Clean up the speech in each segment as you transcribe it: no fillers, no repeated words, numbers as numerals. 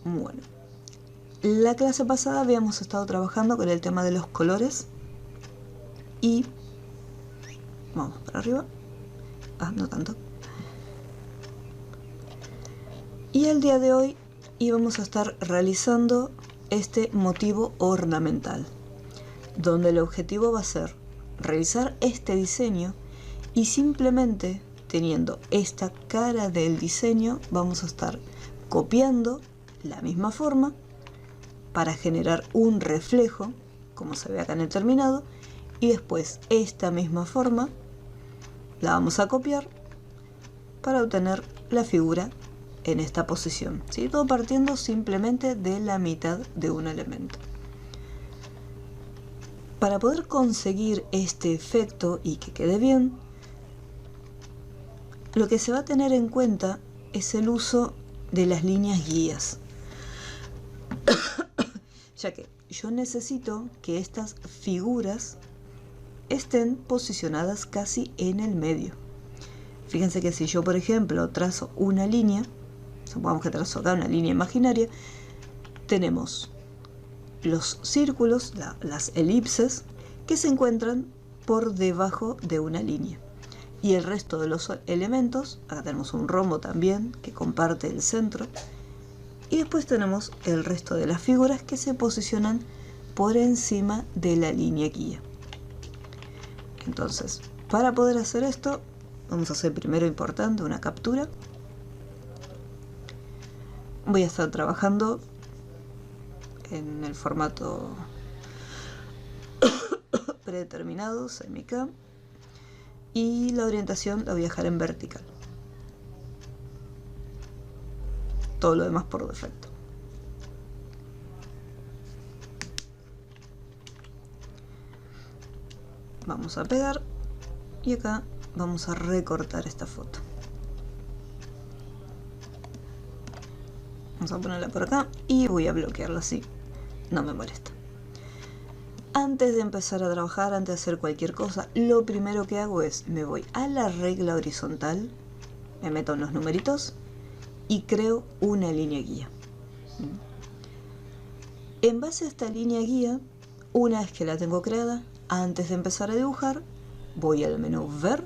Bueno, la clase pasada habíamos estado trabajando con el tema de los colores y vamos para arriba. No tanto. Y el día de hoy íbamos a estar realizando este motivo ornamental, donde el objetivo va a ser realizar este diseño y simplemente teniendo esta cara del diseño vamos a estar copiando la misma forma para generar un reflejo, como se ve acá en el terminado, y después esta misma forma la vamos a copiar para obtener la figura en esta posición, ¿sí? Todo partiendo simplemente de la mitad de un elemento. Para poder conseguir este efecto y que quede bien, lo que se va a tener en cuenta es el uso de las líneas guías, ya que yo necesito que estas figuras estén posicionadas casi en el medio. Fíjense que si yo, por ejemplo, trazo una línea, supongamos que trazo acá una línea imaginaria, tenemos los círculos, las elipses, que se encuentran por debajo de una línea. Y el resto de los elementos, acá tenemos un rombo también, que comparte el centro. Y después tenemos el resto de las figuras que se posicionan por encima de la línea guía. Entonces, para poder hacer esto, vamos a hacer primero importante una captura. Voy a estar trabajando en el formato predeterminado, semic, y la orientación la voy a dejar en vertical. Todo lo demás por defecto. Vamos a pegar y acá vamos a recortar esta foto. Vamos a ponerla por acá y voy a bloquearla así, no me molesta. Antes de empezar a trabajar, antes de hacer cualquier cosa, lo primero que hago es, me voy a la regla horizontal, me meto en los numeritos y creo una línea guía. En base a esta línea guía, una vez que la tengo creada, antes de empezar a dibujar, voy al menú Ver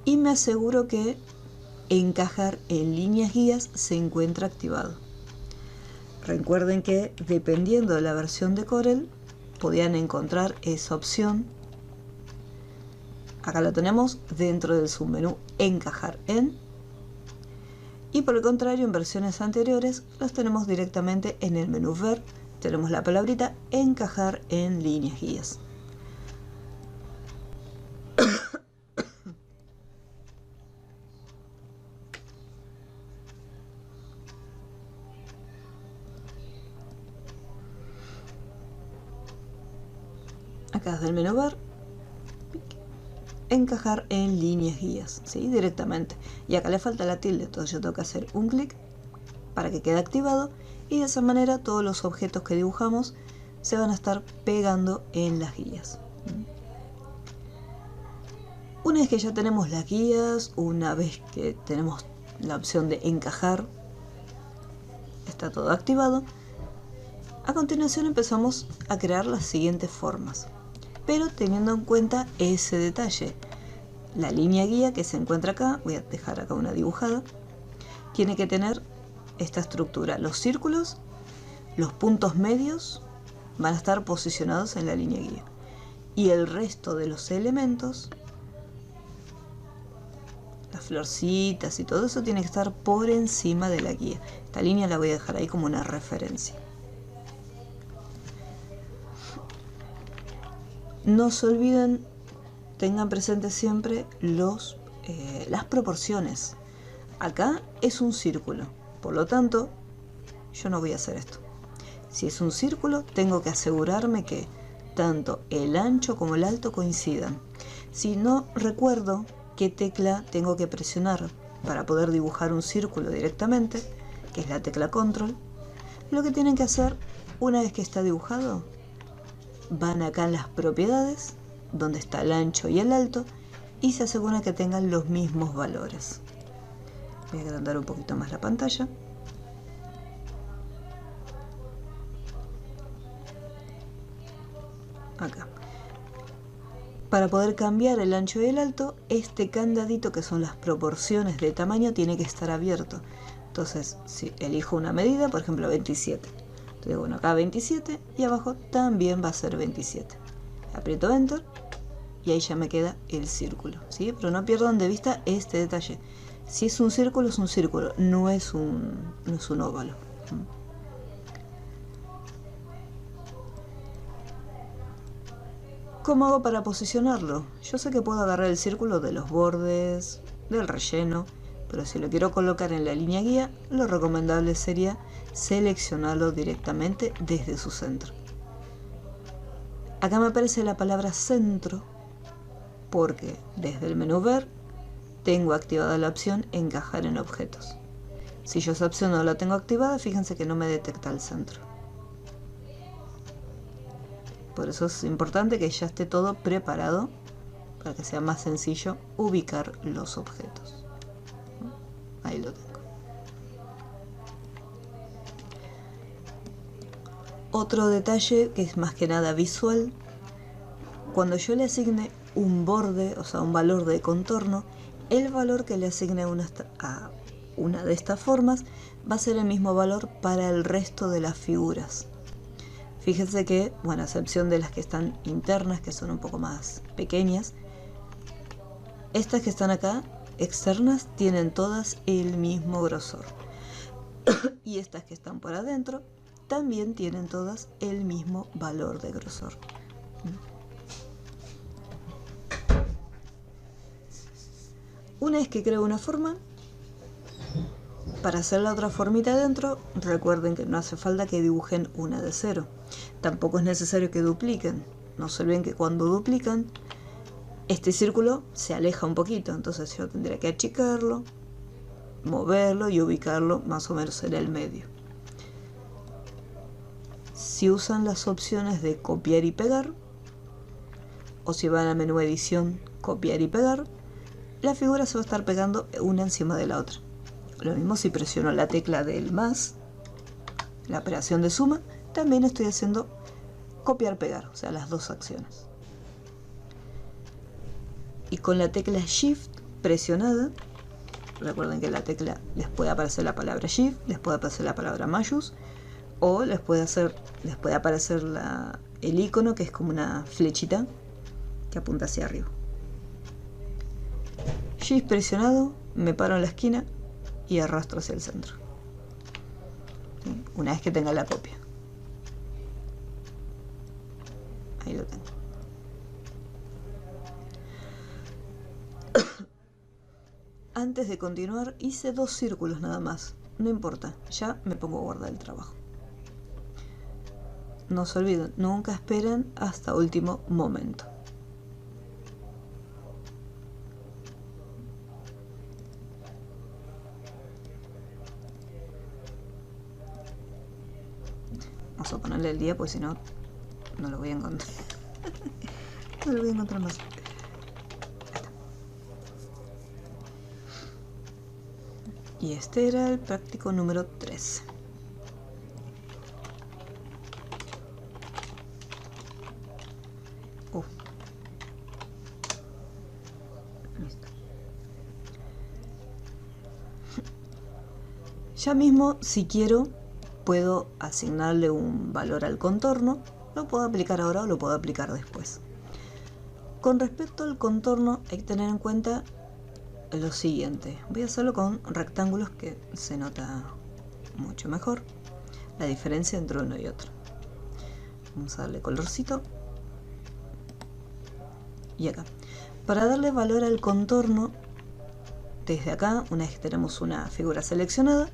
y me aseguro que encajar en líneas guías se encuentra activado. Recuerden que dependiendo de la versión de Corel podían encontrar esa opción. Acá la tenemos dentro del submenú Encajar en, y por el contrario en versiones anteriores las tenemos directamente en el menú Ver. Tenemos la palabrita Encajar en líneas guías. Acá desde el menú Ver, encajar en líneas guías, ¿sí? Directamente. Y acá le falta la tilde, entonces yo tengo que hacer un clic para que quede activado y de esa manera todos los objetos que dibujamos se van a estar pegando en las guías. Una vez que ya tenemos las guías, una vez que tenemos la opción de encajar, está todo activado, a continuación empezamos a crear las siguientes formas. Pero teniendo en cuenta ese detalle, la línea guía que se encuentra acá, voy a dejar acá una dibujada, tiene que tener esta estructura. Los círculos, los puntos medios van a estar posicionados en la línea guía y el resto de los elementos, las florcitas y todo eso, tiene que estar por encima de la guía. Esta línea la voy a dejar ahí como una referencia. No se olviden, tengan presente siempre las proporciones. Acá es un círculo, por lo tanto, yo no voy a hacer esto. Si es un círculo, tengo que asegurarme que tanto el ancho como el alto coincidan. Si no recuerdo qué tecla tengo que presionar para poder dibujar un círculo directamente, que es la tecla Control, lo que tienen que hacer una vez que está dibujado, van acá en las propiedades, donde está el ancho y el alto, y se aseguran que tengan los mismos valores. Voy a agrandar un poquito más la pantalla. acá. Para poder cambiar el ancho y el alto, este candadito, que son las proporciones de tamaño, tiene que estar abierto. Entonces, si elijo una medida, por ejemplo 27, entonces bueno, acá 27 y abajo también va a ser 27. Aprieto Enter y ahí ya me queda el círculo, ¿sí? Pero no pierdan de vista este detalle. Si es un círculo, no es un óvalo. ¿Cómo hago para posicionarlo? Yo sé que puedo agarrar el círculo de los bordes, del relleno, pero si lo quiero colocar en la línea guía, lo recomendable sería seleccionarlo directamente desde su centro. Acá me aparece la palabra centro porque desde el menú Ver tengo activada la opción Encajar en objetos. Si yo esa opción no la tengo activada, fíjense que no me detecta el centro. Por eso es importante que ya esté todo preparado para que sea más sencillo ubicar los objetos. Ahí lo tengo. Otro detalle que es más que nada visual, cuando yo le asigne un borde, o sea un valor de contorno, el valor que le asigne a una de estas formas va a ser el mismo valor para el resto de las figuras. Fíjense que, bueno, a excepción de las que están internas, que son un poco más pequeñas, estas que están acá, externas, tienen todas el mismo grosor. Y estas que están por adentro, también tienen todas el mismo valor de grosor. Una vez que creo una forma, para hacer la otra formita adentro, recuerden que no hace falta que dibujen una de cero. Tampoco es necesario que dupliquen. No se olviden que cuando duplican, este círculo se aleja un poquito. Entonces yo tendría que achicarlo, moverlo y ubicarlo más o menos en el medio. Si usan las opciones de copiar y pegar, o si van al menú edición, copiar y pegar, la figura se va a estar pegando una encima de la otra. Lo mismo si presiono la tecla del más, la operación de suma, también estoy haciendo copiar-pegar, o sea, las dos acciones. Y con la tecla Shift presionada, recuerden que la tecla les puede aparecer la palabra Shift, les puede aparecer la palabra Mayús, o les puede aparecer el icono que es como una flechita que apunta hacia arriba. Shift presionado, me paro en la esquina y arrastro hacia el centro. ¿Sí? Una vez que tenga la copia. Ahí lo tengo. Antes de continuar hice 2 círculos nada más. No importa, ya me pongo a guardar el trabajo. No se olviden, nunca esperen hasta último momento. Vamos a ponerle el día, pues si no, no lo voy a encontrar. No lo voy a encontrar más. Y este era el práctico número 3. Listo. Ya mismo, si quiero, puedo asignarle un valor al contorno. Lo puedo aplicar ahora o lo puedo aplicar después. Con respecto al contorno, hay que tener en cuenta lo siguiente. Voy a hacerlo con rectángulos que se nota mucho mejor la diferencia entre uno y otro. Vamos a darle colorcito. Y acá. Para darle valor al contorno, desde acá, una vez que tenemos una figura seleccionada,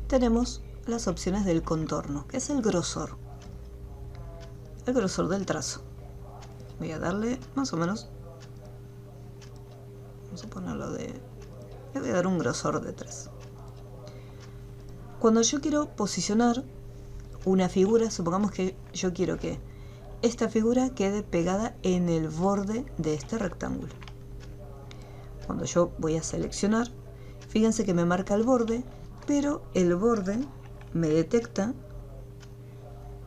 tenemos las opciones del contorno, que es el grosor del trazo. Voy a darle más o menos, vamos a ponerlo le voy a dar un grosor de 3. Cuando yo quiero posicionar una figura, supongamos que yo quiero que esta figura quede pegada en el borde de este rectángulo. Cuando yo voy a seleccionar, fíjense que me marca el borde, pero el borde me detecta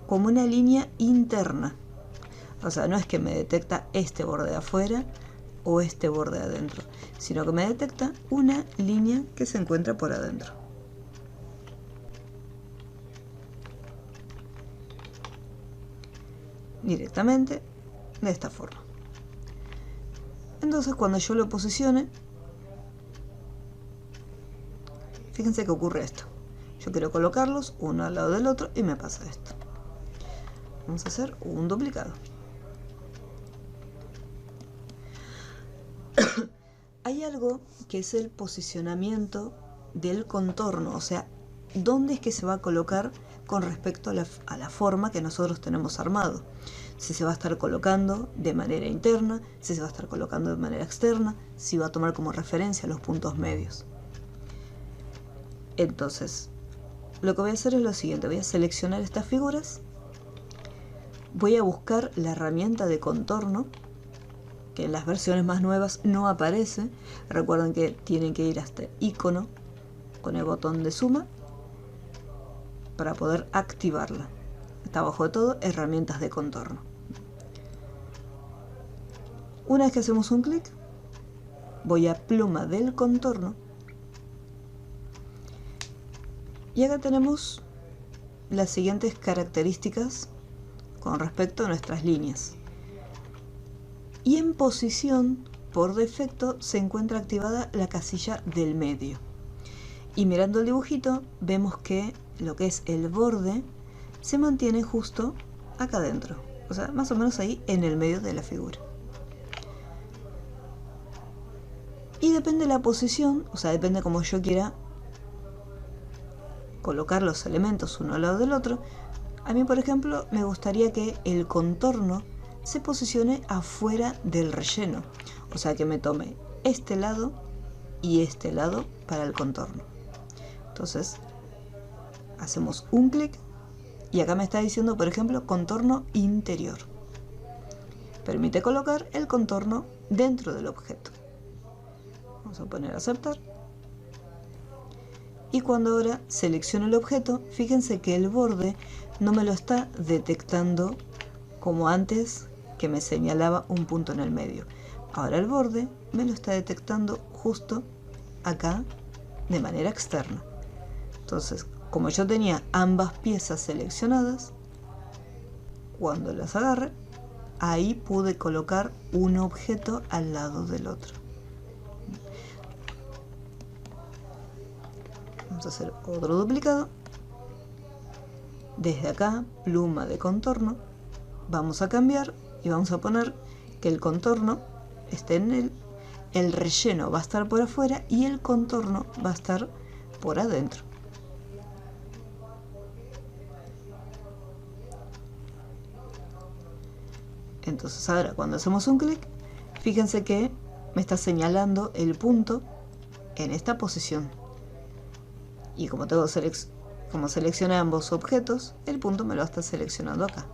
como una línea interna. O sea, no es que me detecta este borde de afuera o este borde de adentro, sino que me detecta una línea que se encuentra por adentro. Directamente de esta forma. Entonces cuando yo lo posicione, fíjense que ocurre esto. Yo quiero colocarlos uno al lado del otro y me pasa esto. Vamos a hacer un duplicado. Hay algo que es el posicionamiento del contorno, o sea, dónde es que se va a colocar con respecto a la forma que nosotros tenemos armado. Si se va a estar colocando de manera interna, si se va a estar colocando de manera externa, si va a tomar como referencia los puntos medios. Entonces, lo que voy a hacer es lo siguiente, voy a seleccionar estas figuras, voy a buscar la herramienta de contorno, que en las versiones más nuevas no aparece. Recuerden que tienen que ir a este icono con el botón de suma para poder activarla. Está abajo de todo, herramientas de contorno. Una vez que hacemos un clic, voy a pluma del contorno y acá tenemos las siguientes características con respecto a nuestras líneas. Y en posición, por defecto, se encuentra activada la casilla del medio. Y mirando el dibujito, vemos que lo que es el borde se mantiene justo acá adentro. O sea, más o menos ahí en el medio de la figura. Y depende de la posición, o sea, depende como yo quiera colocar los elementos uno al lado del otro. A mí, por ejemplo, me gustaría que el contorno se posicione afuera del relleno. O sea, que me tome este lado y este lado para el contorno. Entonces, hacemos un clic y acá me está diciendo, por ejemplo, contorno interior. Permite colocar el contorno dentro del objeto. Vamos a poner aceptar. Y cuando ahora selecciono el objeto, fíjense que el borde no me lo está detectando como antes, que me señalaba un punto en el medio. Ahora el borde me lo está detectando justo acá de manera externa. Entonces, como yo tenía ambas piezas seleccionadas, cuando las agarre, ahí pude colocar un objeto al lado del otro. Vamos a hacer otro duplicado. Desde acá, pluma de contorno, vamos a cambiar y vamos a poner que el contorno esté en el relleno va a estar por afuera y el contorno va a estar por adentro. Entonces ahora cuando hacemos un clic, fíjense que me está señalando el punto en esta posición. Y como como seleccioné ambos objetos, el punto me lo está seleccionando acá.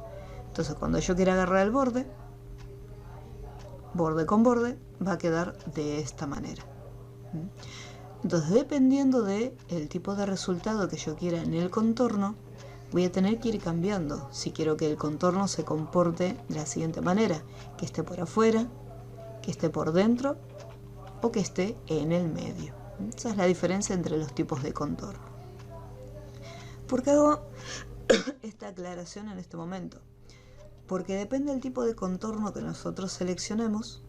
Entonces cuando yo quiera agarrar el borde con borde, va a quedar de esta manera. Entonces, dependiendo del tipo de resultado que yo quiera en el contorno, voy a tener que ir cambiando. Si quiero que el contorno se comporte de la siguiente manera, que esté por afuera, que esté por dentro o que esté en el medio. Esa es la diferencia entre los tipos de contorno. ¿Por qué hago esta aclaración en este momento? Porque depende del tipo de contorno que nosotros seleccionemos.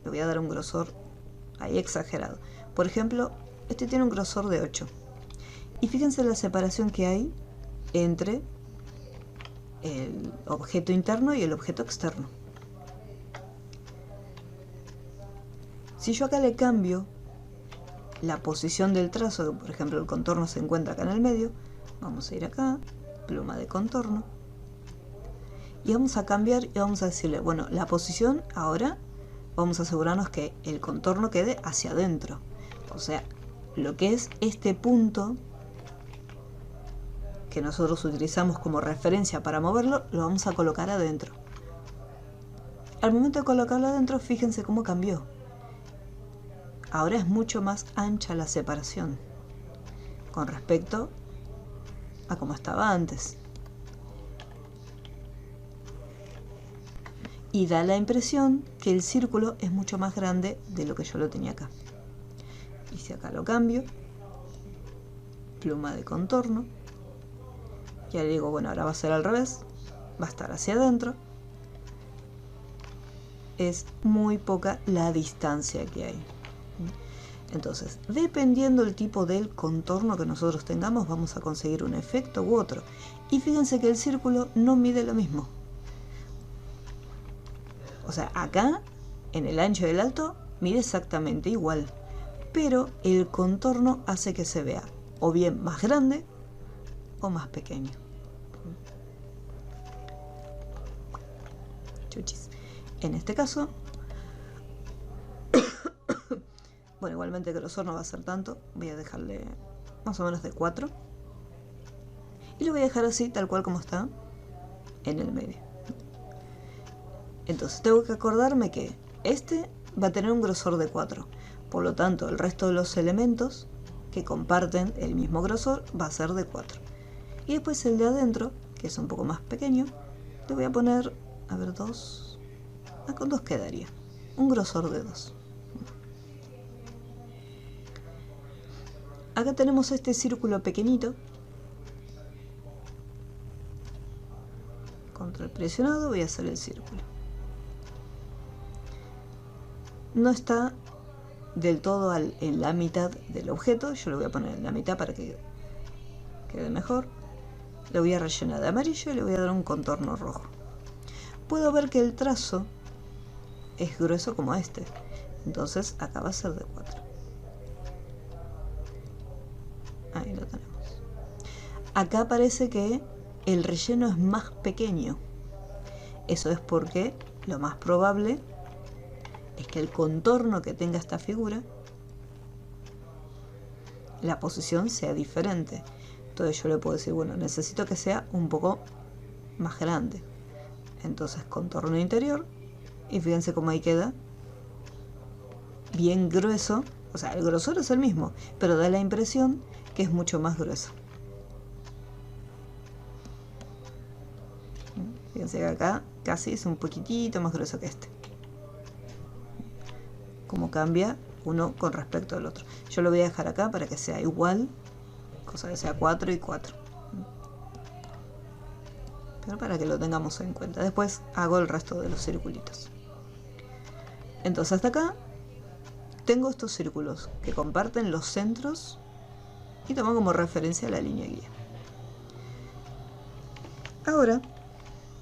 Le voy a dar un grosor ahí exagerado. Por ejemplo, este tiene un grosor de 8. Y fíjense la separación que hay entre el objeto interno y el objeto externo. Si yo acá le cambio la posición del trazo, que por ejemplo el contorno se encuentra acá en el medio, vamos a ir acá, pluma de contorno, y vamos a cambiar y vamos a decirle, bueno, la posición ahora vamos a asegurarnos que el contorno quede hacia adentro. O sea, lo que es este punto que nosotros utilizamos como referencia para moverlo, lo vamos a colocar adentro. Al momento de colocarlo adentro, fíjense cómo cambió. Ahora es mucho más ancha la separación con respecto a como estaba antes. y da la impresión que el círculo es mucho más grande de lo que yo lo tenía acá. Y si acá lo cambio, pluma de contorno, ya le digo, bueno, ahora va a ser al revés, va a estar hacia adentro. Es muy poca la distancia que hay. Entonces, dependiendo del tipo del contorno que nosotros tengamos, vamos a conseguir un efecto u otro. Y fíjense que el círculo no mide lo mismo. O sea, acá, en el ancho y el alto, mide exactamente igual. Pero el contorno hace que se vea o bien más grande o más pequeño. Chuchis. En este caso, bueno, igualmente el grosor no va a ser tanto, voy a dejarle más o menos de 4 y lo voy a dejar así, tal cual como está, en el medio. Entonces tengo que acordarme que este va a tener un grosor de 4, por lo tanto el resto de los elementos que comparten el mismo grosor va a ser de 4. Y después el de adentro, que es un poco más pequeño, le voy a poner, a ver, 2, con 2 quedaría, un grosor de 2. Acá tenemos este círculo pequeñito, control presionado, voy a hacer el círculo. No está del todo en la mitad del objeto, yo lo voy a poner en la mitad para que quede mejor. Lo voy a rellenar de amarillo y le voy a dar un contorno rojo. Puedo ver que el trazo es grueso como este, entonces acá va a ser de 4. Ahí lo tenemos. Acá parece que el relleno es más pequeño. Eso es porque lo más probable es que el contorno que tenga esta figura, la posición sea diferente. Entonces yo le puedo decir, bueno, necesito que sea un poco más grande. Entonces contorno interior y fíjense cómo ahí queda bien grueso. O sea, el grosor es el mismo, pero da la impresión que es mucho más grueso. Fíjense que acá casi es un poquitito más grueso que este. Cómo cambia uno con respecto al otro. Yo lo voy a dejar acá para que sea igual, cosa que sea 4 y 4. Pero para que lo tengamos en cuenta. Después hago el resto de los circulitos. Entonces hasta acá tengo estos círculos que comparten los centros y tomo como referencia la línea guía. Ahora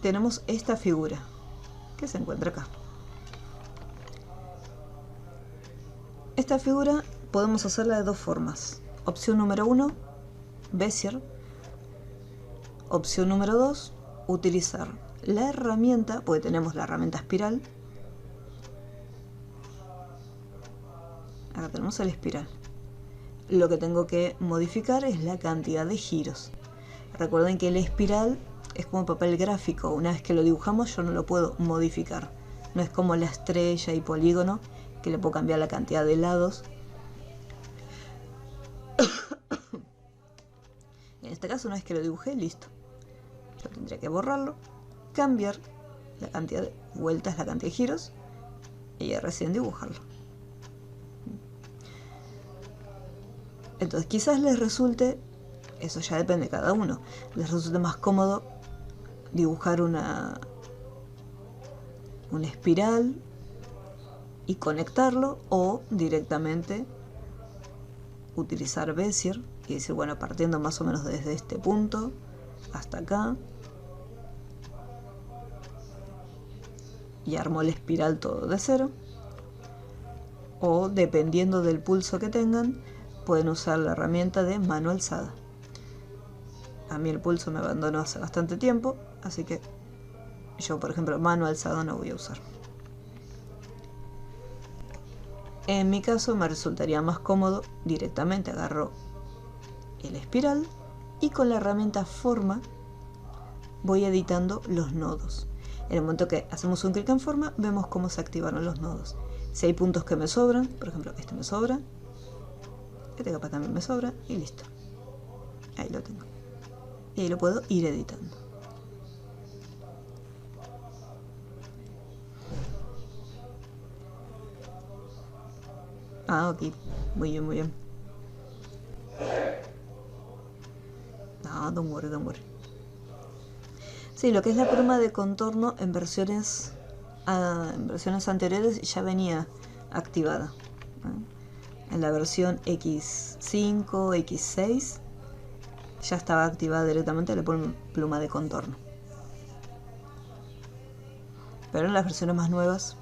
tenemos esta figura que se encuentra acá. Esta figura podemos hacerla de dos formas. Opción número 1, Bezier. Opción número 2, utilizar la herramienta, porque tenemos la herramienta espiral. Acá tenemos el espiral. Lo que tengo que modificar es la cantidad de giros. Recuerden que el espiral es como papel gráfico. Una vez que lo dibujamos yo no lo puedo modificar. No es como la estrella y polígono, que le puedo cambiar la cantidad de lados. En este caso, una vez que lo dibujé, listo. Yo tendría que borrarlo, cambiar la cantidad de vueltas, la cantidad de giros, y ya recién dibujarlo. Entonces quizás les resulte, eso ya depende de cada uno, les resulte más cómodo dibujar una espiral y conectarlo, o directamente utilizar Bezier y decir, bueno, partiendo más o menos desde este punto hasta acá, y armo la espiral todo de cero. O dependiendo del pulso que tengan, pueden usar la herramienta de mano alzada. A mí el pulso me abandonó hace bastante tiempo, así que yo, por ejemplo, mano alzada no voy a usar. En mi caso me resultaría más cómodo, directamente agarro el espiral y con la herramienta forma voy editando los nodos. En el momento que hacemos un clic en forma, vemos cómo se activaron los nodos. Si hay puntos que me sobran, por ejemplo, este me sobra, este capaz también me sobra, y listo. Ahí lo tengo. Y ahí lo puedo ir editando. Ah, ok. Muy bien, muy bien. No, don't worry, don't worry. Sí, lo que es la pluma de contorno en versiones anteriores ya venía activada. En la versión X5, X6 ya estaba activada directamente la pluma de contorno. Pero en las versiones más nuevas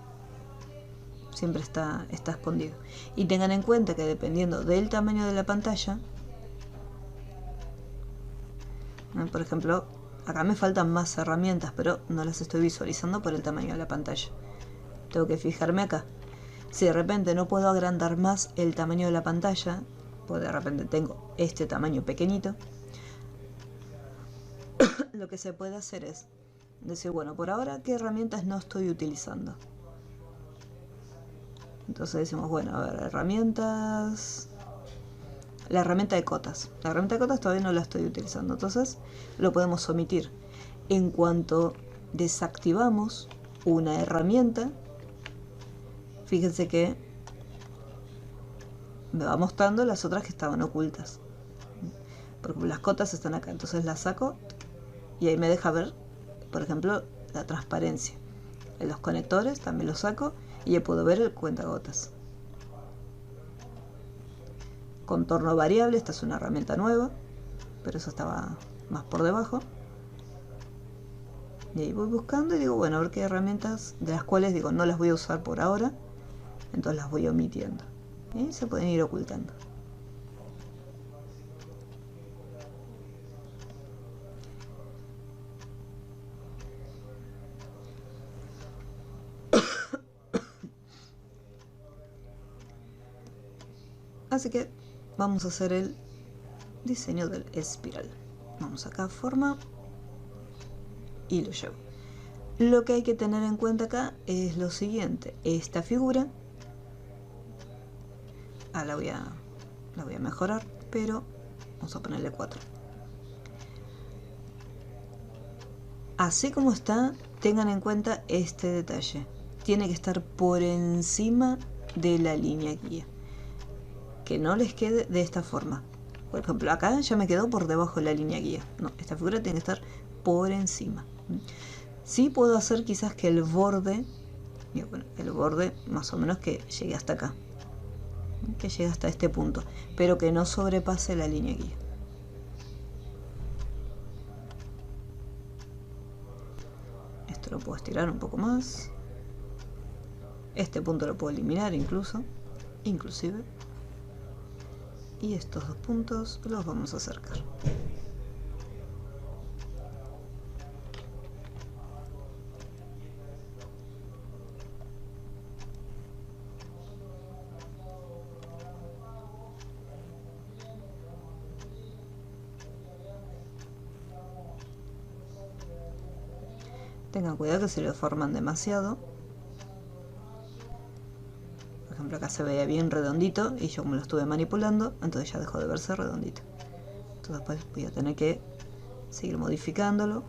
siempre está escondido. Y tengan en cuenta que dependiendo del tamaño de la pantalla, por ejemplo, acá me faltan más herramientas, pero no las estoy visualizando por el tamaño de la pantalla. Tengo que fijarme acá. Si de repente no puedo agrandar más el tamaño de la pantalla, pues de repente tengo este tamaño pequeñito, lo que se puede hacer es decir, bueno, por ahora, ¿qué herramientas no estoy utilizando? Entonces decimos, bueno, a ver, herramientas... La herramienta de cotas. La herramienta de cotas todavía no la estoy utilizando, entonces lo podemos omitir. En cuanto desactivamos una herramienta, fíjense que me va mostrando las otras que estaban ocultas. Porque las cotas están acá, entonces las saco y ahí me deja ver, por ejemplo, la transparencia. En los conectores también los saco y ya puedo ver el cuentagotas. Contorno variable, esta es una herramienta nueva, pero eso estaba más por debajo. Y ahí voy buscando y digo, bueno, a ver qué herramientas, de las cuales digo, no las voy a usar por ahora, entonces las voy omitiendo. Y se pueden ir ocultando. Así que vamos a hacer el diseño del espiral. Vamos acá a forma y lo llevo. Lo que hay que tener en cuenta acá es lo siguiente. Esta figura la voy a mejorar, pero vamos a ponerle 4. Así como está, tengan en cuenta este detalle. Tiene que estar por encima de la línea guía. Que no les quede de esta forma. Por ejemplo, acá ya me quedó por debajo de la línea guía. No, esta figura tiene que estar por encima. Sí puedo hacer quizás que el borde, bueno, el borde más o menos que llegue hasta acá. Que llegue hasta este punto. Pero que no sobrepase la línea guía. Esto lo puedo estirar un poco más. Este punto lo puedo eliminar inclusive. Y estos dos puntos los vamos a acercar. Tengan cuidado que se lo deforman demasiado. Por ejemplo, acá se veía bien redondito y yo como lo estuve manipulando, entonces ya dejó de verse redondito. Entonces después voy a tener que seguir modificándolo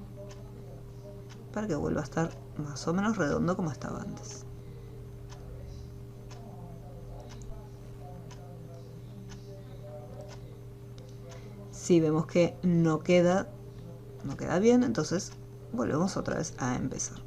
para que vuelva a estar más o menos redondo como estaba antes. Si vemos que no queda bien, entonces volvemos otra vez a empezar.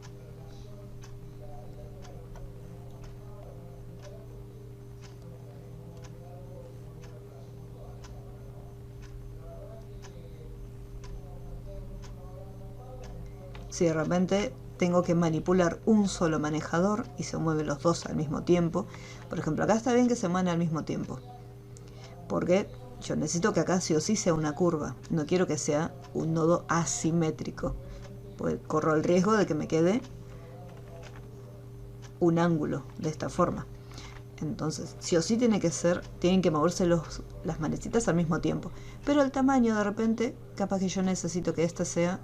Si de repente tengo que manipular un solo manejador y se mueven los dos al mismo tiempo, por ejemplo, acá está bien que se muevan al mismo tiempo, porque yo necesito que acá sí o sí sea una curva, no quiero que sea un nodo asimétrico, pues corro el riesgo de que me quede un ángulo de esta forma. Entonces, sí o sí tienen que moverse las manecitas al mismo tiempo, pero el tamaño de repente, capaz que yo necesito que esta sea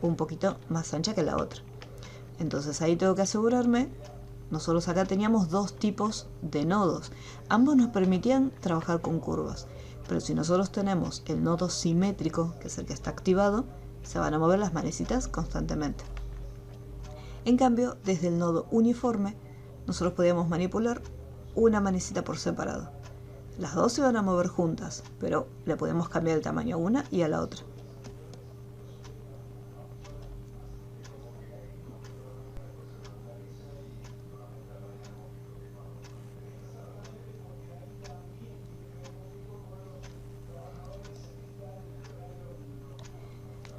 un poquito más ancha que la otra. Entonces ahí tengo que asegurarme. Nosotros acá teníamos dos tipos de nodos. Ambos nos permitían trabajar con curvas. Pero si nosotros tenemos el nodo simétrico, que es el que está activado, se van a mover las manecitas constantemente. En cambio, desde el nodo uniforme, nosotros podíamos manipular una manecita por separado. Las dos se van a mover juntas, pero le podemos cambiar el tamaño a una y a la otra.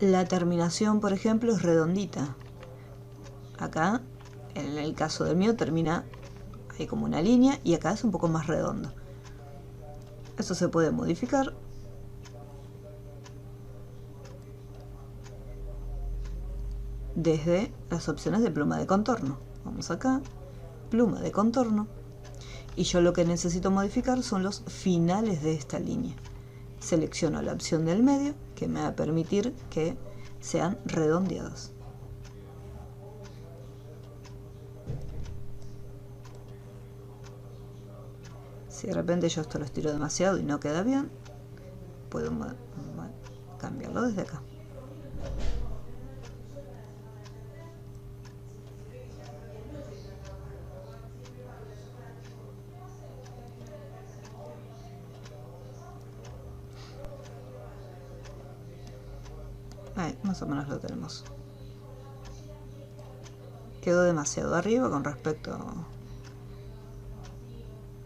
La terminación, por ejemplo, es redondita. Acá, en el caso del mío, termina ahí como una línea y acá es un poco más redondo. Eso se puede modificar. Desde las opciones de pluma de contorno. Vamos acá, pluma de contorno. Y yo lo que necesito modificar son los finales de esta línea. Selecciono la opción del medio, que me va a permitir que sean redondeados. Si de repente yo esto lo estiro demasiado y no queda bien, puedo cambiarlo desde acá. Ahí, más o menos lo tenemos. Quedó demasiado arriba con respecto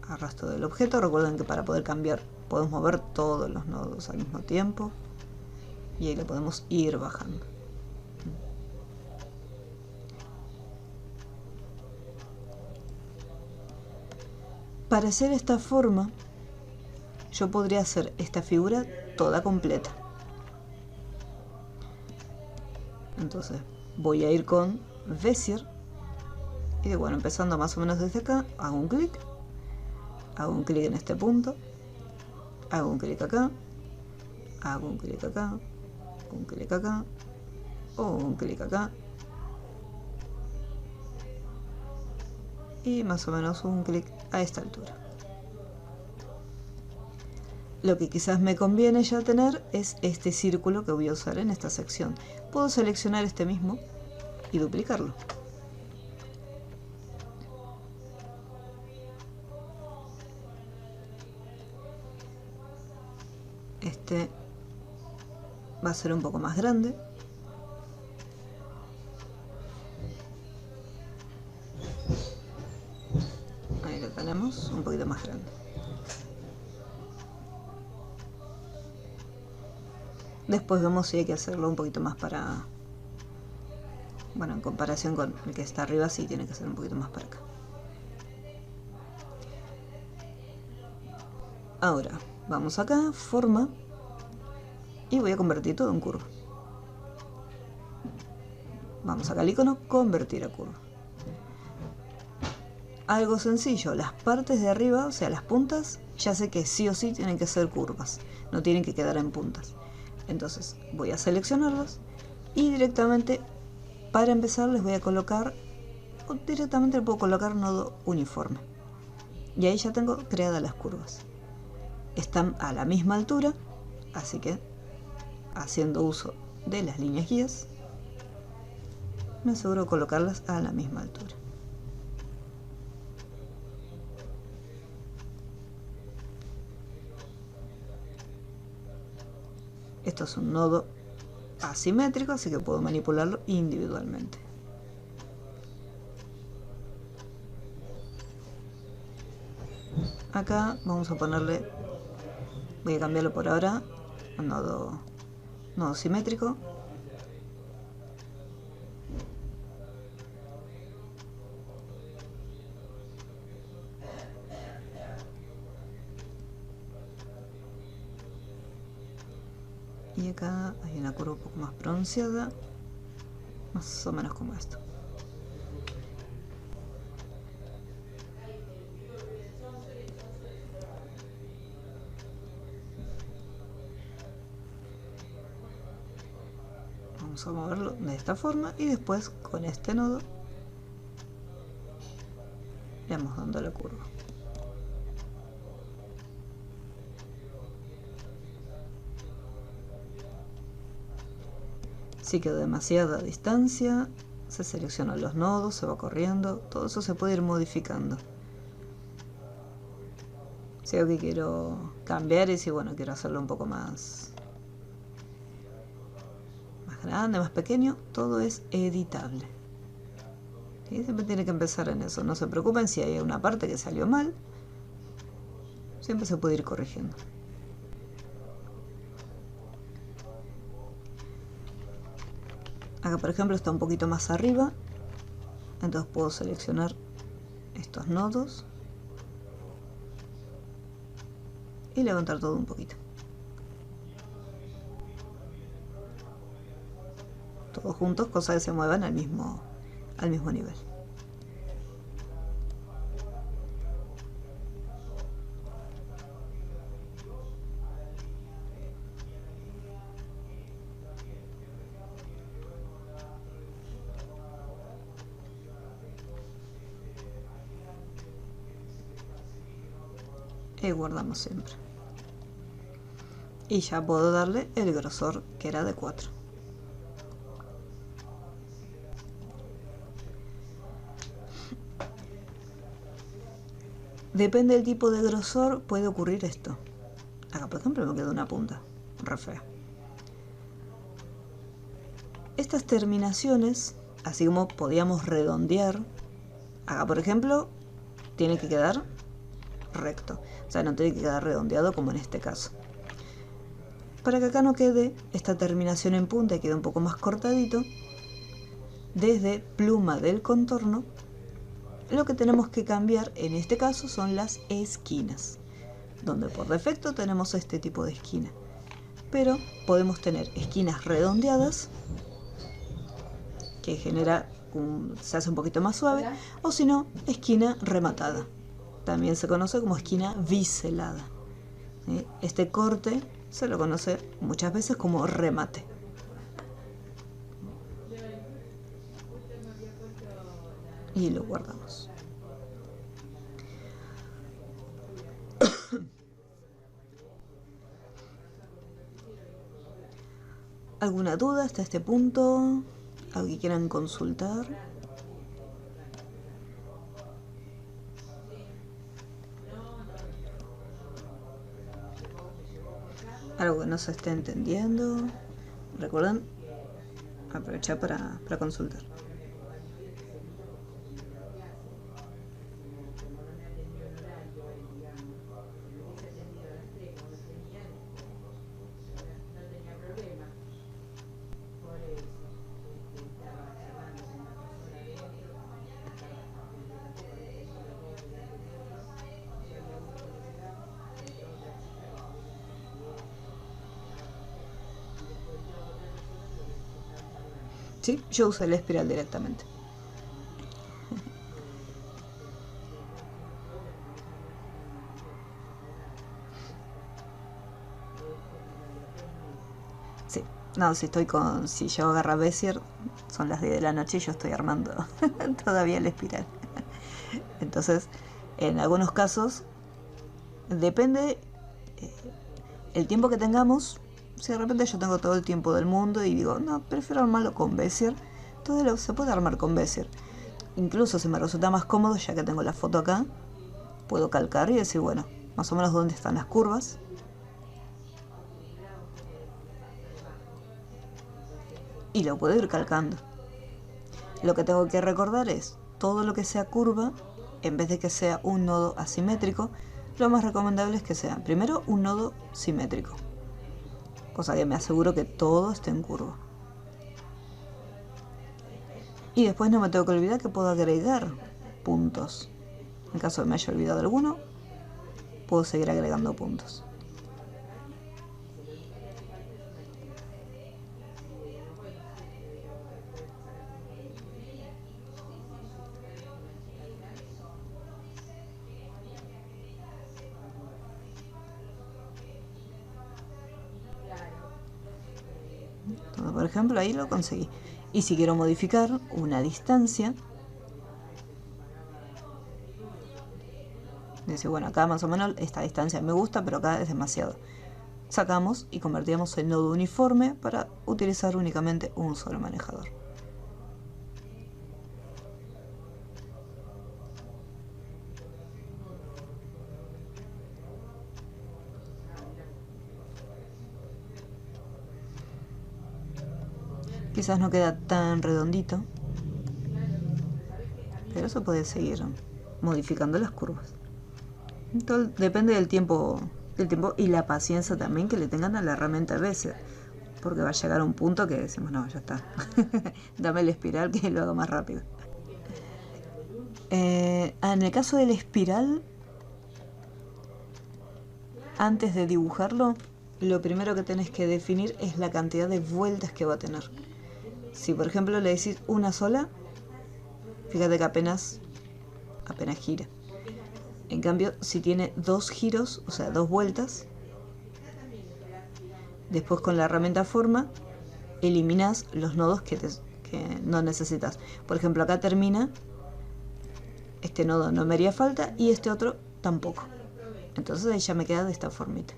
al resto del objeto. Recuerden que para poder cambiar podemos mover todos los nodos al mismo tiempo y ahí lo podemos ir bajando. Para hacer esta forma yo podría hacer esta figura toda completa. Entonces voy a ir con Bezier y bueno, empezando más o menos desde acá, hago un clic en este punto, hago un clic acá, hago un clic acá, un clic acá, o un clic acá, y más o menos un clic a esta altura. Lo que quizás me conviene ya tener es este círculo que voy a usar en esta sección. Puedo seleccionar este mismo y duplicarlo. Este va a ser un poco más grande. Ahí lo tenemos, un poquito más grande. Después vemos si hay que hacerlo un poquito más para... Bueno, en comparación con el que está arriba, sí tiene que ser un poquito más para acá. Ahora, vamos acá, forma, y voy a convertir todo en curva. Vamos acá al icono, convertir a curva. Algo sencillo, las partes de arriba, o sea, las puntas, ya sé que sí o sí tienen que ser curvas, no tienen que quedar en puntas. Entonces voy a seleccionarlos y directamente, para empezar, les voy a colocar, o directamente le puedo colocar nodo uniforme. Y ahí ya tengo creadas las curvas. Están a la misma altura, así que haciendo uso de las líneas guías, me aseguro de colocarlas a la misma altura. Esto es un nodo asimétrico, así que puedo manipularlo individualmente. Acá vamos a ponerle, voy a cambiarlo por ahora a nodo simétrico. Y acá hay una curva un poco más pronunciada, más o menos como esto. Vamos a moverlo de esta forma y después con este nodo le vamos dando la curva. Si quedó demasiada distancia, se seleccionan los nodos, se va corriendo, todo eso se puede ir modificando. Si algo que quiero cambiar y si bueno, quiero hacerlo un poco más grande, más pequeño, todo es editable. ¿Sí? Siempre tiene que empezar en eso. No se preocupen si hay una parte que salió mal. Siempre se puede ir corrigiendo. Acá por ejemplo está un poquito más arriba. Entonces puedo seleccionar estos nodos. Y levantar todo un poquito. Todos juntos, cosa que se muevan al mismo nivel. Y guardamos siempre. Y ya puedo darle el grosor que era de 4. Depende del tipo de grosor, puede ocurrir esto. Acá por ejemplo me queda una punta, re fea. Estas terminaciones, así como podíamos redondear, acá por ejemplo tiene que quedar recto. O sea, no tiene que quedar redondeado como en este caso. Para que acá no quede esta terminación en punta y quede un poco más cortadito, desde pluma del contorno, lo que tenemos que cambiar en este caso son las esquinas, donde por defecto tenemos este tipo de esquina. Pero podemos tener esquinas redondeadas, que genera se hace un poquito más suave, o si no, esquina rematada. También se conoce como esquina biselada. Este corte se lo conoce muchas veces como remate. Y lo guardamos. ¿Alguna duda hasta este punto? ¿Algo que quieran consultar? ¿Algo que no se esté entendiendo? Recuerden aprovechar para consultar. Sí, yo usé la espiral directamente. Sí, no, si yo agarro Bezier, son las 10 de la noche y yo estoy armando todavía la espiral. Entonces, en algunos casos, depende el tiempo que tengamos. Si de repente yo tengo todo el tiempo del mundo y digo, no, prefiero armarlo con Bezier, todo se puede armar con Bezier. Incluso si me resulta más cómodo, ya que tengo la foto acá, puedo calcar y decir, bueno, más o menos dónde están las curvas. Y lo puedo ir calcando. Lo que tengo que recordar es, todo lo que sea curva, en vez de que sea un nodo asimétrico, lo más recomendable es que sea primero un nodo simétrico. Cosa que me aseguro que todo esté en curva. Y después no me tengo que olvidar que puedo agregar puntos. En caso de me haya olvidado alguno, puedo seguir agregando puntos. Entonces, por ejemplo, ahí lo conseguí. Y si quiero modificar una distancia, dice, bueno, acá más o menos esta distancia me gusta, pero acá es demasiado. Sacamos y convertíamos el nodo uniforme para utilizar únicamente un solo manejador. Quizás no queda tan redondito, pero se puede seguir modificando las curvas. Entonces, depende del tiempo y la paciencia también que le tengan a la herramienta a veces, porque va a llegar a un punto que decimos, no, ya está, dame el espiral que lo hago más rápido. En el caso del espiral, antes de dibujarlo, lo primero que tenés que definir es la cantidad de vueltas que va a tener. Si por ejemplo le decís una sola, fíjate que apenas gira. En cambio, si tiene 2 giros, o sea, 2 vueltas, después con la herramienta forma, eliminas los nodos que no necesitas. Por ejemplo, acá termina, este nodo no me haría falta y este otro tampoco. Entonces ahí ya me queda de esta formita.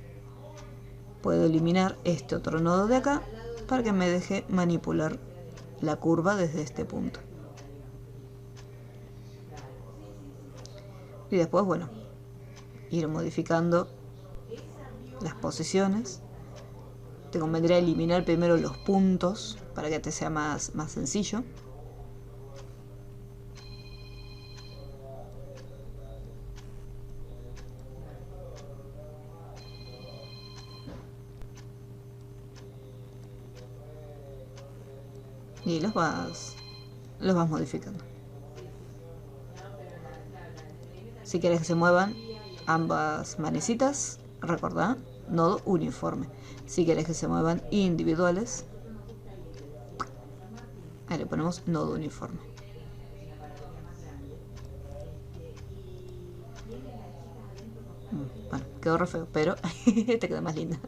Puedo eliminar este otro nodo de acá para que me deje manipular la curva desde este punto. Y después, bueno, ir modificando las posiciones. Te convendría eliminar primero los puntos para que te sea más sencillo. Y los vas modificando. Si quieres que se muevan ambas manecitas, recordá, nodo uniforme. Si quieres que se muevan individuales, ahí le ponemos nodo uniforme. Bueno, quedó re feo, pero te queda más linda.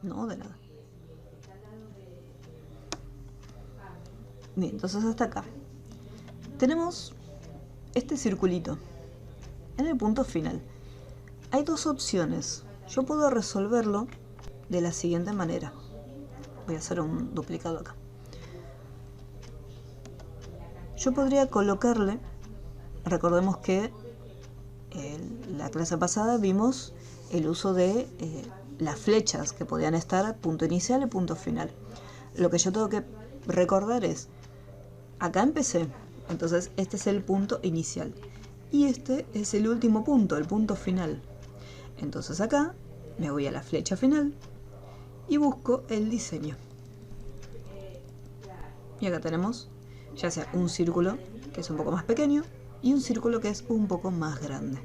No, de nada. Bien, entonces hasta acá. Tenemos este circulito en el punto final. Hay 2 opciones. Yo puedo resolverlo de la siguiente manera. Voy a hacer un duplicado acá. Yo podría colocarle, recordemos que en la clase pasada vimos el uso de las flechas que podían estar punto inicial y punto final. Lo que yo tengo que recordar es, acá empecé, entonces este es el punto inicial y este es el último punto, el punto final. Entonces acá me voy a la flecha final y busco el diseño. Y acá tenemos ya sea un círculo que es un poco más pequeño y un círculo que es un poco más grande.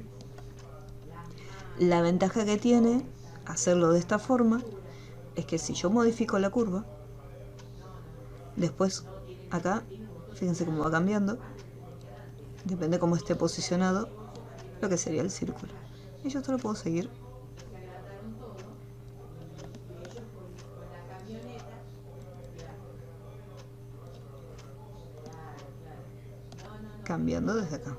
La ventaja que tiene hacerlo de esta forma es que si yo modifico la curva, después acá, fíjense cómo va cambiando, depende cómo esté posicionado lo que sería el círculo. Y yo esto lo puedo seguir cambiando desde acá.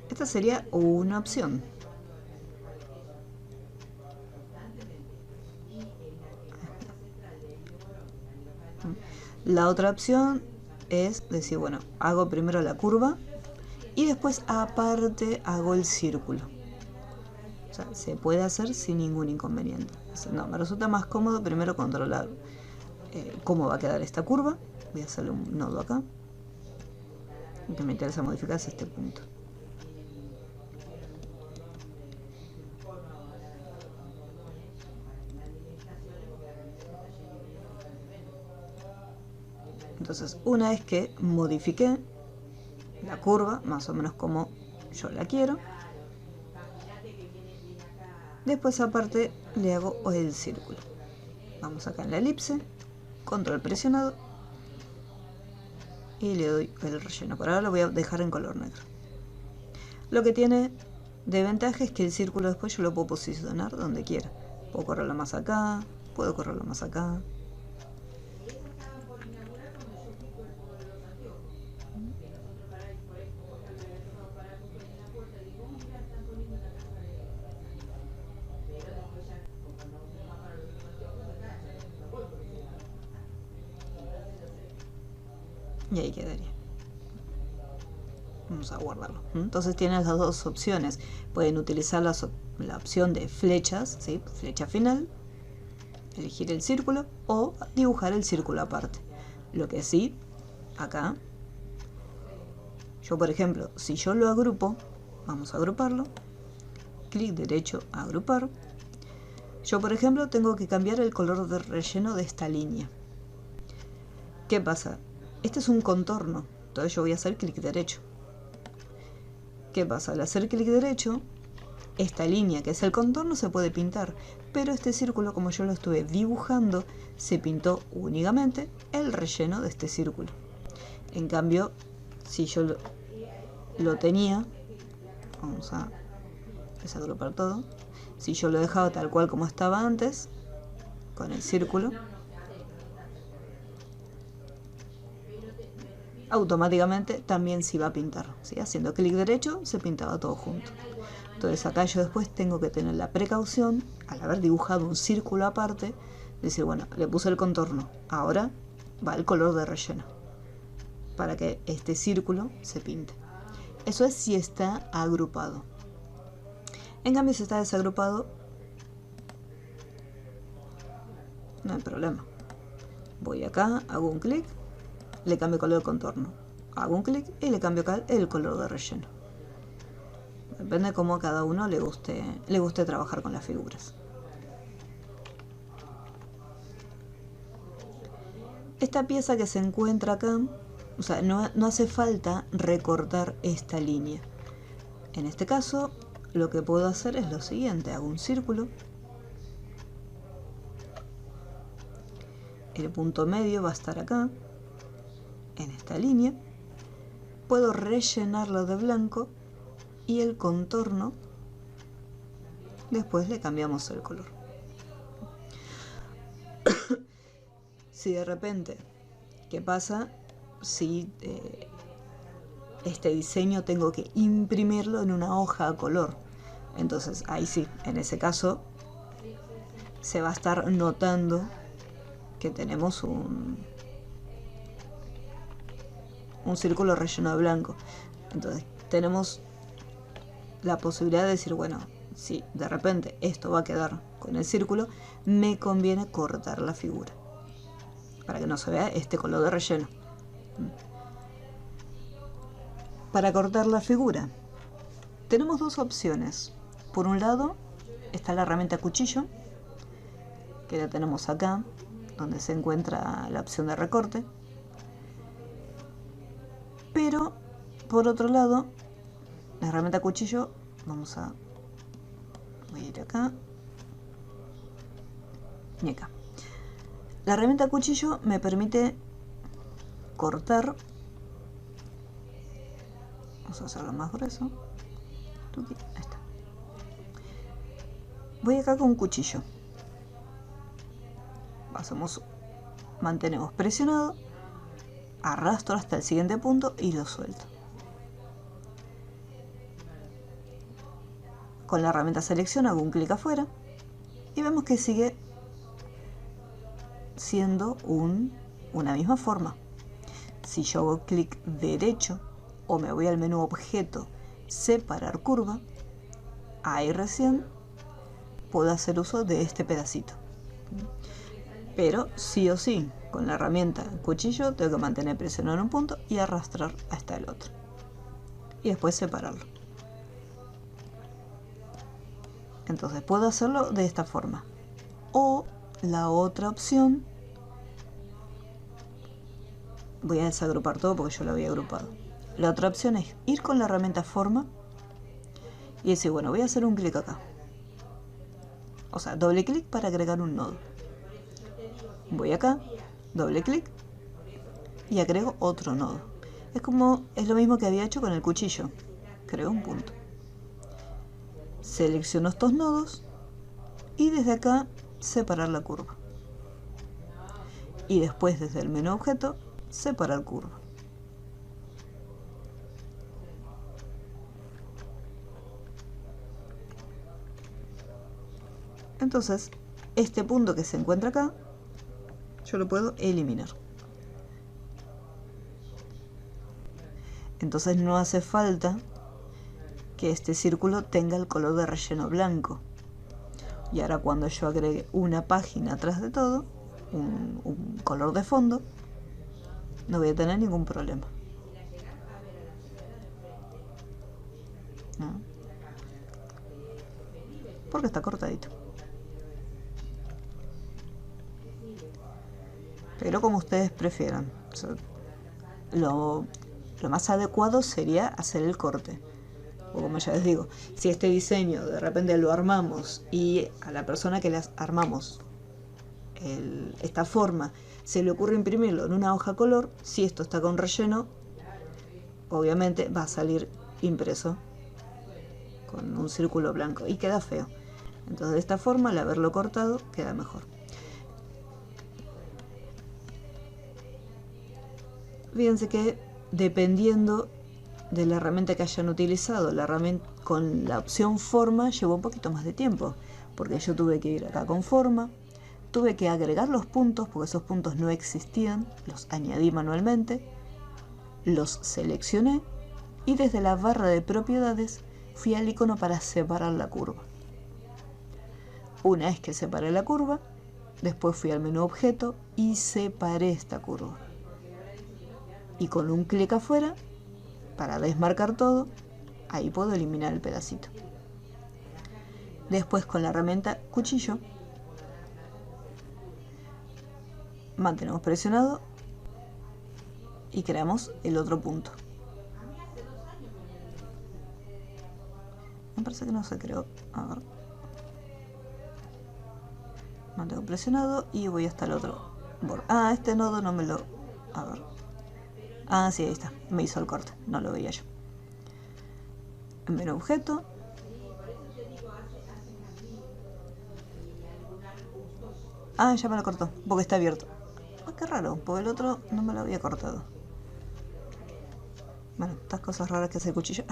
Esta sería una opción. La otra opción es decir, bueno, hago primero la curva y después aparte hago el círculo. O sea, se puede hacer sin ningún inconveniente. No, me resulta más cómodo primero controlar cómo va a quedar esta curva. Voy a hacerle un nodo acá. Lo que me interesa modificar es este punto. Entonces, una vez que modifiqué la curva, más o menos como yo la quiero, después aparte le hago el círculo. Vamos acá en la elipse, control presionado y le doy el relleno. Por ahora lo voy a dejar en color negro. Lo que tiene de ventaja es que el círculo después yo lo puedo posicionar donde quiera. Puedo correrlo más acá, puedo correrlo más acá. Y ahí quedaría. Vamos a guardarlo. Entonces tienen las dos opciones. Pueden utilizar la opción de flechas, ¿sí? Flecha final, elegir el círculo o dibujar el círculo aparte. Lo que sí, acá, yo por ejemplo, si yo lo agrupo, vamos a agruparlo, clic derecho, agrupar. Yo por ejemplo tengo que cambiar el color de relleno de esta línea. ¿Qué pasa? Este es un contorno, entonces yo voy a hacer clic derecho. ¿Qué pasa? Al hacer clic derecho, esta línea que es el contorno se puede pintar, pero este círculo, como yo lo estuve dibujando, se pintó únicamente el relleno de este círculo. En cambio, si yo lo tenía, vamos a desagrupar todo, si yo lo dejaba tal cual como estaba antes, con el círculo, automáticamente también se iba a pintar, ¿sí? Haciendo clic derecho se pintaba todo junto. Entonces acá yo después tengo que tener la precaución, al haber dibujado un círculo aparte, decir, bueno, le puse el contorno, ahora va el color de relleno, para que este círculo se pinte. Eso es si está agrupado. En cambio, si está desagrupado, no hay problema. Voy acá, hago un clic, le cambio color de contorno. Hago un clic y le cambio acá el color de relleno. Depende de cómo a cada uno le guste trabajar con las figuras. Esta pieza que se encuentra acá, o sea, no hace falta recortar esta línea. En este caso, lo que puedo hacer es lo siguiente. Hago un círculo. El punto medio va a estar acá, en esta línea. Puedo rellenarlo de blanco y el contorno, después le cambiamos el color. Si de repente, ¿qué pasa si este diseño tengo que imprimirlo en una hoja a color? Entonces ahí sí, en ese caso se va a estar notando que tenemos un círculo relleno de blanco. Entonces tenemos la posibilidad de decir, bueno, si de repente esto va a quedar con el círculo, me conviene cortar la figura para que no se vea este color de relleno. Para cortar la figura tenemos dos opciones. Por un lado está la herramienta cuchillo, que la tenemos acá, donde se encuentra la opción de recorte. Pero por otro lado, la herramienta cuchillo, voy a ir acá y acá. La herramienta cuchillo me permite cortar. Vamos a hacerlo más grueso. Ahí está. Voy acá con un cuchillo. Mantenemos presionado, arrastro hasta el siguiente punto y lo suelto. Con la herramienta selección hago un clic afuera y vemos que sigue siendo una misma forma. Si yo hago clic derecho o me voy al menú objeto, separar curva, ahí recién puedo hacer uso de este pedacito. Pero sí o sí, con la herramienta cuchillo tengo que mantener presionado en un punto y arrastrar hasta el otro. Y después separarlo. Entonces puedo hacerlo de esta forma. O la otra opción, voy a desagrupar todo porque yo lo había agrupado. La otra opción es ir con la herramienta forma y decir, bueno, voy a hacer un clic acá. O sea, doble clic para agregar un nodo. Voy acá, doble clic y agrego otro nodo. Es lo mismo que había hecho con el cuchillo. Creo un punto. Selecciono estos nodos y desde acá separar la curva. Y después desde el menú objeto, separar curva. Entonces, este punto que se encuentra acá, yo lo puedo eliminar. Entonces no hace falta que este círculo tenga el color de relleno blanco. Y ahora cuando yo agregue una página atrás de todo, un color de fondo, no voy a tener ningún problema. ¿No? Porque está cortadito. Pero como ustedes prefieran. O sea, lo más adecuado sería hacer el corte. O como ya les digo, si este diseño de repente lo armamos y a la persona que le armamos esta forma se le ocurre imprimirlo en una hoja color, si esto está con relleno, obviamente va a salir impreso con un círculo blanco y queda feo. Entonces de esta forma, al haberlo cortado, queda mejor. Fíjense que dependiendo de la herramienta que hayan utilizado, la herramienta con la opción forma llevó un poquito más de tiempo, porque yo tuve que ir acá con forma, tuve que agregar los puntos, porque esos puntos no existían, los añadí manualmente, los seleccioné y desde la barra de propiedades fui al icono para separar la curva. Una vez que separé la curva, después fui al menú objeto y separé esta curva. Y con un clic afuera, para desmarcar todo, ahí puedo eliminar el pedacito. Después con la herramienta cuchillo, mantenemos presionado y creamos el otro punto. Me parece que no se creó. A ver. Mantengo presionado y voy hasta el otro borde. Ah, este nodo no me lo... A ver. Ah, sí, ahí está. Me hizo el corte. No lo veía yo. En menú objeto. Ah, ya me lo cortó. Porque está abierto. Ah, qué raro. Porque el otro no me lo había cortado. Bueno, estas cosas raras que hace el cuchillo.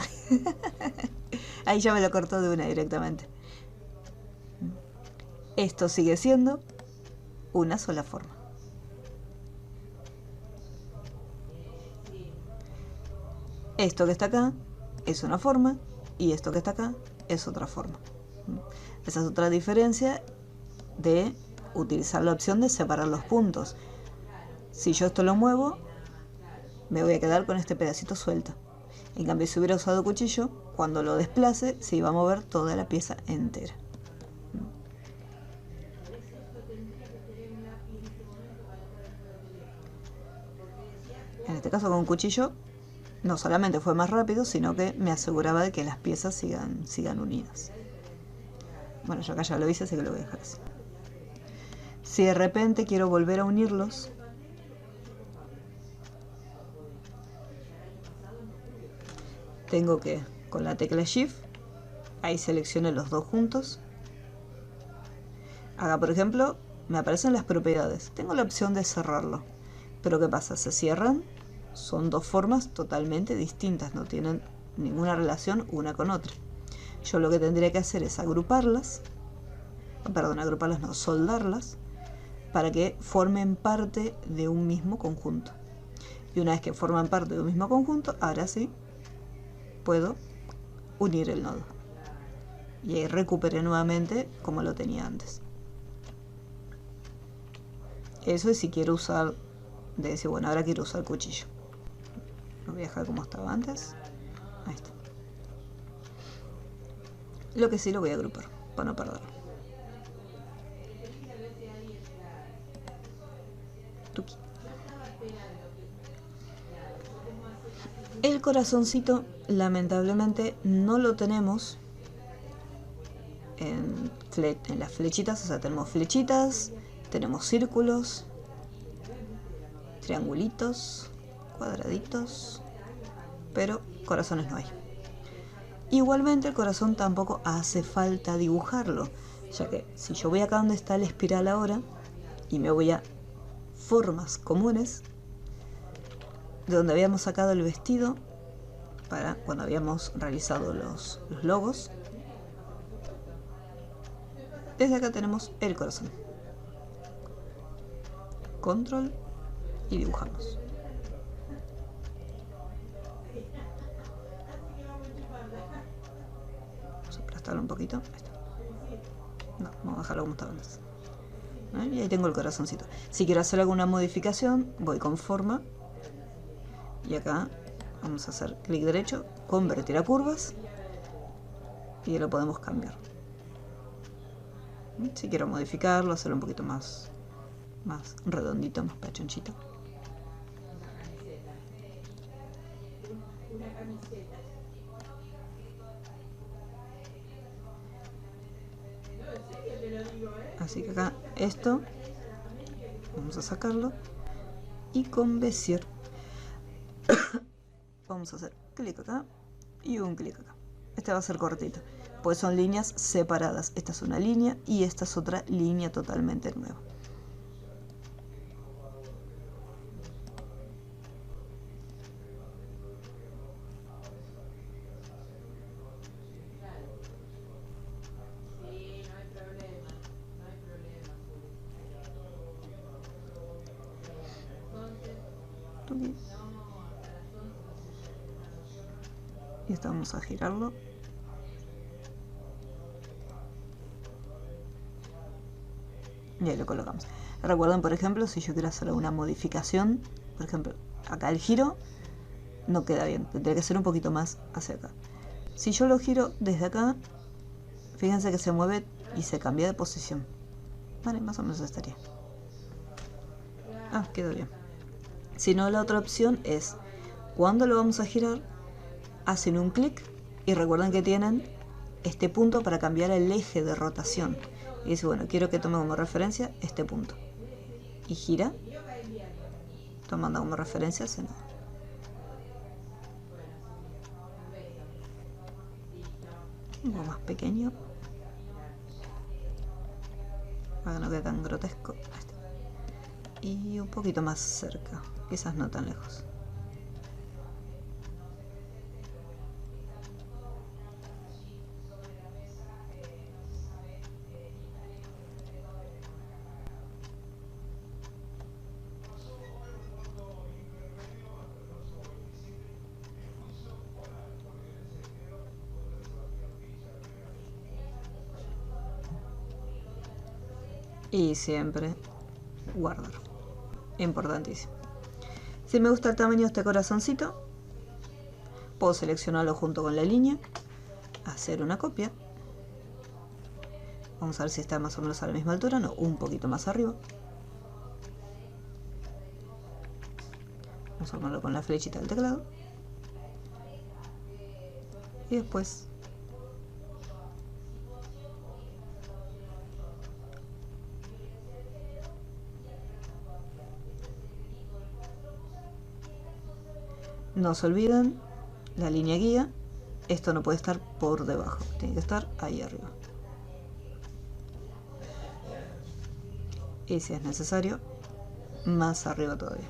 Ahí ya me lo cortó de una directamente. Esto sigue siendo una sola forma. Esto que está acá es una forma y esto que está acá es otra forma. Esa es otra diferencia de utilizar la opción de separar los puntos. Si yo esto lo muevo, me voy a quedar con este pedacito suelto. En cambio, si hubiera usado cuchillo, cuando lo desplace, se iba a mover toda la pieza entera. En este caso, con un cuchillo, no solamente fue más rápido, sino que me aseguraba de que las piezas sigan unidas. Bueno, yo acá ya lo hice, así que lo voy a dejar así. Si de repente quiero volver a unirlos, tengo que, con la tecla Shift, ahí selecciono los dos juntos. Acá, por ejemplo, me aparecen las propiedades. Tengo la opción de cerrarlo. Pero ¿qué pasa? Se cierran. Son dos formas totalmente distintas, no tienen ninguna relación una con otra. Yo lo que tendría que hacer es agruparlas, soldarlas, para que formen parte de un mismo conjunto. Y una vez que forman parte de un mismo conjunto, ahora sí, puedo unir el nodo. Y ahí recuperé nuevamente como lo tenía antes. Eso es si quiero usar, de decir, bueno, ahora quiero usar el cuchillo. Lo voy a dejar como estaba antes. Ahí está. Lo que sí lo voy a agrupar, para no perderlo. Tuki. El corazoncito, lamentablemente, no lo tenemos en las flechitas. O sea, tenemos flechitas, tenemos círculos, triangulitos, cuadraditos, pero corazones no hay. Igualmente el corazón tampoco hace falta dibujarlo, ya que si yo voy acá donde está la espiral ahora y me voy a formas comunes, de donde habíamos sacado el vestido para cuando habíamos realizado los logos, desde acá tenemos el corazón. Control y dibujamos. ajustarlo un poquito. Ahí está. No, vamos a dejarlo como estaba antes. Y ahí tengo el corazoncito. Si quiero hacer alguna modificación, voy con forma. Y acá vamos a hacer clic derecho, convertir a curvas. Y lo podemos cambiar. Si quiero modificarlo, hacerlo un poquito más redondito, más pachonchito. Así que acá esto vamos a sacarlo y con Bezier vamos a hacer clic acá y un clic acá. Este va a ser cortito, pues son líneas separadas. Esta es una línea y esta es otra línea totalmente nueva. Y esto vamos a girarlo. Y ahí lo colocamos. Recuerden, por ejemplo, si yo quiero hacer alguna modificación, por ejemplo, acá el giro no queda bien, tendría que ser un poquito más hacia acá. Si yo lo giro desde acá, fíjense que se mueve y se cambia de posición. Vale, más o menos estaría. Ah, quedó bien. Si no, la otra opción es, cuando lo vamos a girar, hacen un clic y recuerden que tienen este punto para cambiar el eje de rotación. Y dice, bueno, quiero que tome como referencia este punto. Y gira, tomando como referencia ese nodo. Un poco más pequeño, para que no quede tan grotesco. Y un poquito más cerca, quizás no tan lejos. Y siempre guardar. Importantísimo. Si me gusta el tamaño de este corazoncito, puedo seleccionarlo junto con la línea, hacer una copia. Vamos a ver si está más o menos a la misma altura, no, un poquito más arriba. Vamos a armarlo con la flechita del teclado. Y después no se olviden la línea guía. Esto no puede estar por debajo, tiene que estar ahí arriba. Y si es necesario, más arriba todavía.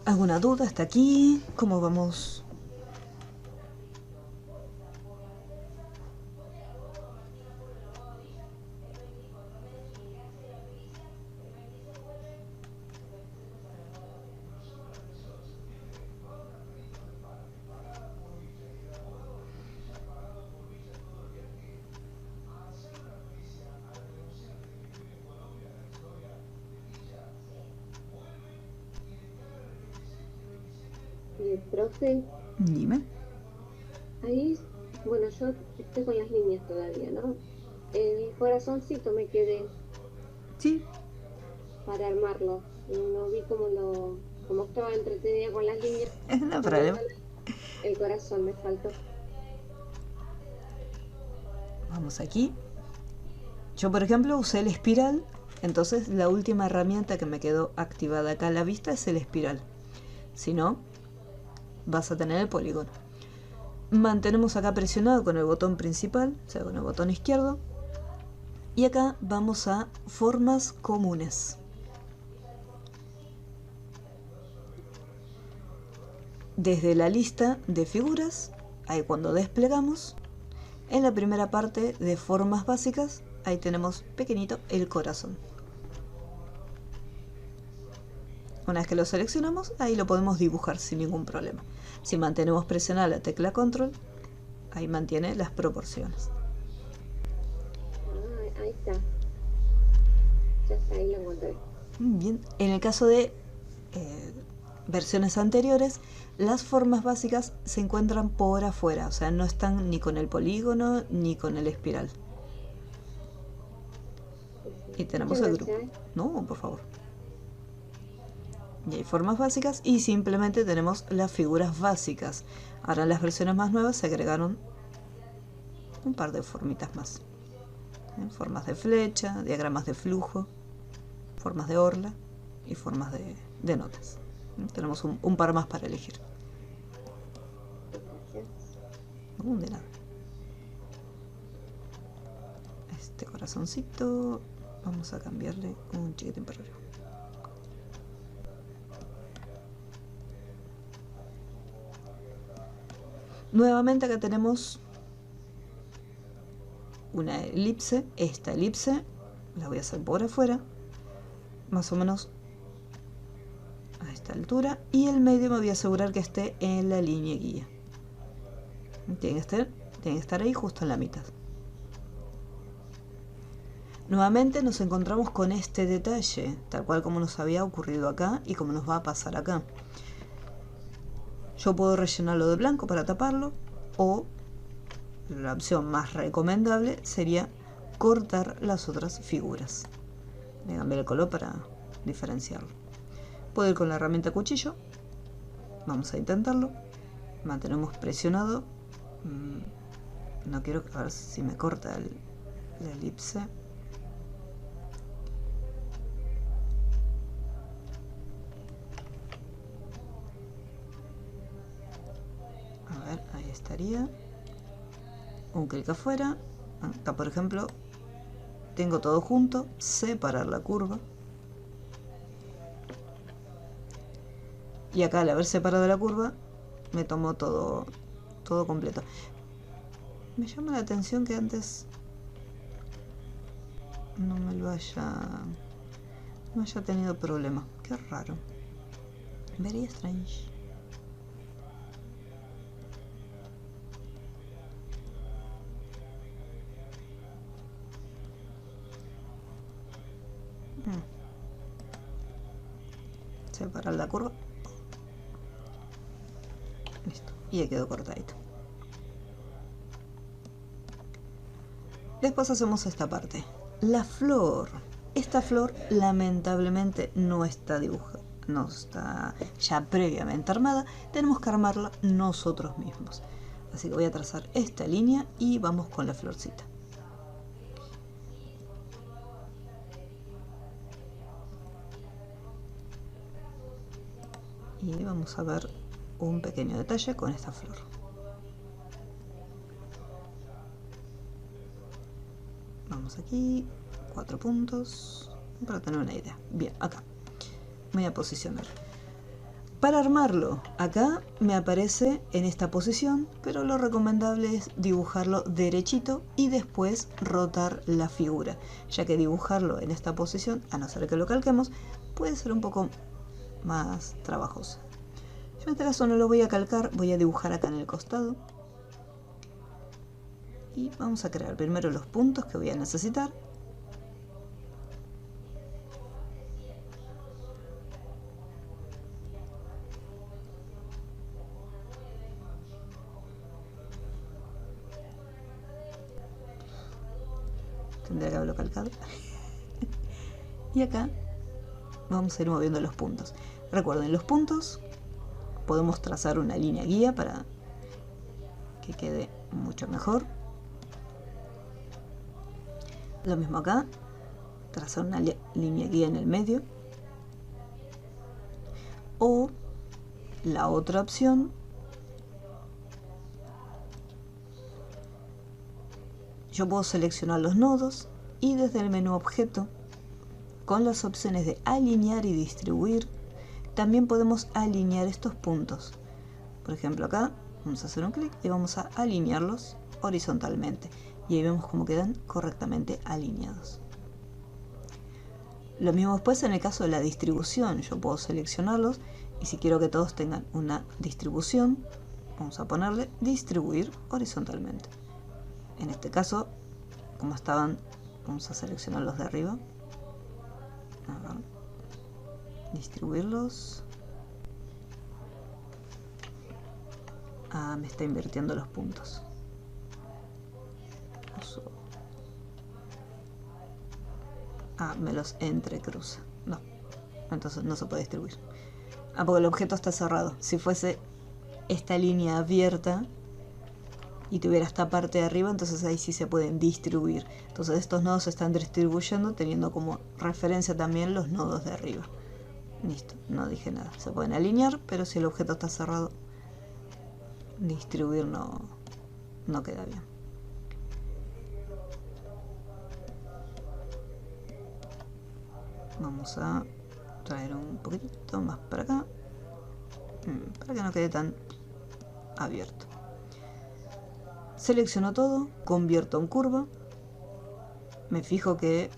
¿Alguna duda hasta aquí? ¿Cómo vamos? Profe, Dime. ahí, bueno, yo estoy con las líneas todavía, ¿no? El corazoncito me quedé Sí. para armarlo. No vi como estaba entretenida con las líneas. No problema. El corazón me faltó. Vamos aquí. Yo, por ejemplo, usé el espiral. Entonces la última herramienta que me quedó activada acá a la vista es el espiral. Si no, vas a tener el polígono. Mantenemos acá presionado con el botón principal, o sea, con el botón izquierdo. Y acá vamos a formas comunes. Desde la lista de figuras, ahí cuando desplegamos, en la primera parte de formas básicas, ahí tenemos pequeñito el corazón. Una vez que lo seleccionamos, ahí lo podemos dibujar sin ningún problema. Si mantenemos presionada la tecla control, ahí mantiene las proporciones. Ahí está. Ya está, ahí lo encontré. Bien, en el caso de versiones anteriores, las formas básicas se encuentran por afuera, o sea, no están ni con el polígono ni con el espiral. Y tenemos el grupo. No, por favor. Y hay formas básicas y simplemente tenemos las figuras básicas. Ahora en las versiones más nuevas se agregaron un par de formitas más. Formas de flecha, diagramas de flujo, formas de orla y formas de notas. Tenemos un par más para elegir. De nada. Este corazoncito vamos a cambiarle un chiquitín para arriba. Nuevamente acá tenemos una elipse. Esta elipse la voy a hacer por afuera, más o menos a esta altura, y el medio me voy a asegurar que esté en la línea guía. Tiene que estar ahí justo en la mitad. Nuevamente nos encontramos con este detalle, tal cual como nos había ocurrido acá y como nos va a pasar acá. Yo puedo rellenarlo de blanco para taparlo, o la opción más recomendable sería cortar las otras figuras. Voy a cambiar el color para diferenciarlo. Puedo ir con la herramienta cuchillo. Vamos a intentarlo. Mantenemos presionado. No quiero, a ver si me corta la elipse. A ver, ahí estaría. Un clic afuera. Acá, por ejemplo, tengo todo junto. Separar la curva. Y acá, al haber separado la curva, me tomó todo completo. Me llama la atención que antes no haya tenido problema. Qué raro. Very strange. Separar la curva. Listo. Y ya quedó cortadito. Después hacemos esta parte. La flor. Esta flor lamentablemente no está dibujada. No está ya previamente armada. Tenemos que armarla nosotros mismos. Así que voy a trazar esta línea y vamos con la florcita. Y vamos a ver un pequeño detalle con esta flor. Vamos aquí, 4 puntos, para tener una idea. Bien, acá. Voy a posicionar. Para armarlo, acá me aparece en esta posición, pero lo recomendable es dibujarlo derechito y después rotar la figura, ya que dibujarlo en esta posición, a no ser que lo calquemos, puede ser un poco más trabajoso. Yo en este caso no lo voy a calcar, voy a dibujar acá en el costado. Y vamos a crear primero los puntos que voy a necesitar. Tendría que haberlo calcado. Y acá vamos a ir moviendo los puntos. Recuerden, los puntos podemos trazar una línea guía para que quede mucho mejor. Lo mismo acá, trazar una línea guía en el medio. O la otra opción, yo puedo seleccionar los nodos y desde el menú objeto, con las opciones de alinear y distribuir, también podemos alinear estos puntos. Por ejemplo, acá vamos a hacer un clic y vamos a alinearlos horizontalmente. Y ahí vemos cómo quedan correctamente alineados. Lo mismo después en el caso de la distribución. Yo puedo seleccionarlos y si quiero que todos tengan una distribución, vamos a ponerle distribuir horizontalmente. En este caso, como estaban, vamos a seleccionar los de arriba. A ver, distribuirlos. Ah, me está invirtiendo los puntos. Ah, me los entrecruza. No, entonces no se puede distribuir. Ah, porque el objeto está cerrado. Si fuese esta línea abierta y tuviera esta parte de arriba, entonces ahí sí se pueden distribuir. Entonces estos nodos se están distribuyendo teniendo como referencia también los nodos de arriba. Listo, no dije nada. Se pueden alinear, pero si el objeto está cerrado, distribuir no queda bien. Vamos a traer un poquitito más para acá, para que no quede tan abierto. Selecciono todo, convierto en curva. Me fijo que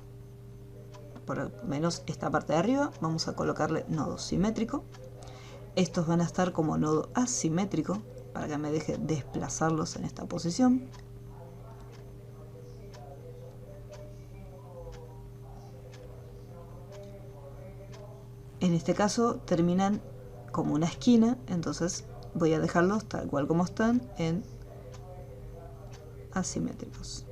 por lo menos esta parte de arriba vamos a colocarle nodo simétrico. Estos van a estar como nodo asimétrico para que me deje desplazarlos en esta posición. En este caso terminan como una esquina, entonces voy a dejarlos tal cual como están en asimétricos.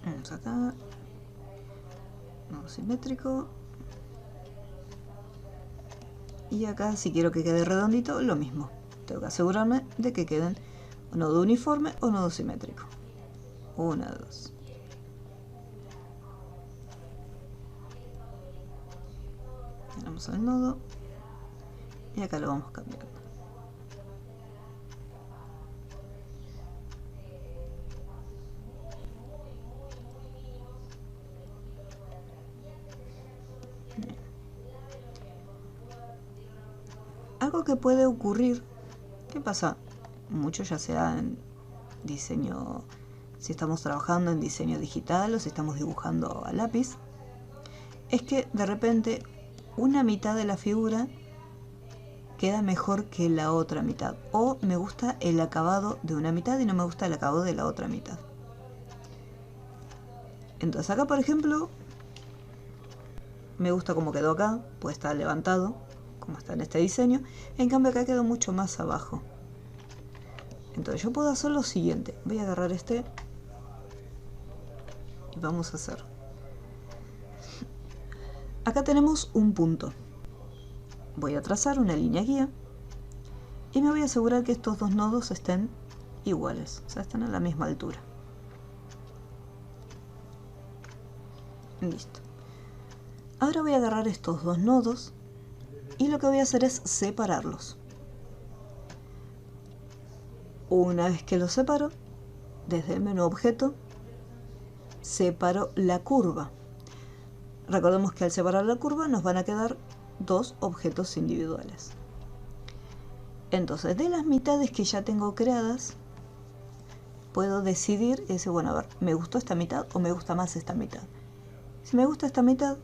Vamos acá, nodo simétrico, y acá si quiero que quede redondito, lo mismo, tengo que asegurarme de que queden nodo uniforme o nodo simétrico. 1, 2. Tenemos el nodo y acá lo vamos cambiando. Algo que puede ocurrir, ¿qué pasa? Mucho ya sea en diseño, si estamos trabajando en diseño digital o si estamos dibujando a lápiz, es que de repente una mitad de la figura queda mejor que la otra mitad, o me gusta el acabado de una mitad y no me gusta el acabado de la otra mitad. Entonces acá, por ejemplo, me gusta cómo quedó acá, pues está levantado, como está en este diseño. En cambio acá quedó mucho más abajo. Entonces yo puedo hacer lo siguiente. Voy a agarrar este y vamos a hacer. Acá tenemos un punto. Voy a trazar una línea guía y me voy a asegurar que estos dos nodos estén iguales, o sea, están a la misma altura. Listo. Ahora voy a agarrar estos dos nodos y lo que voy a hacer es separarlos. Una vez que los separo, desde el menú objeto, separo la curva. Recordemos que al separar la curva nos van a quedar dos objetos individuales. Entonces, de las mitades que ya tengo creadas, puedo decidir y decir, bueno, a ver, ¿me gustó esta mitad o me gusta más esta mitad? Si me gusta esta mitad,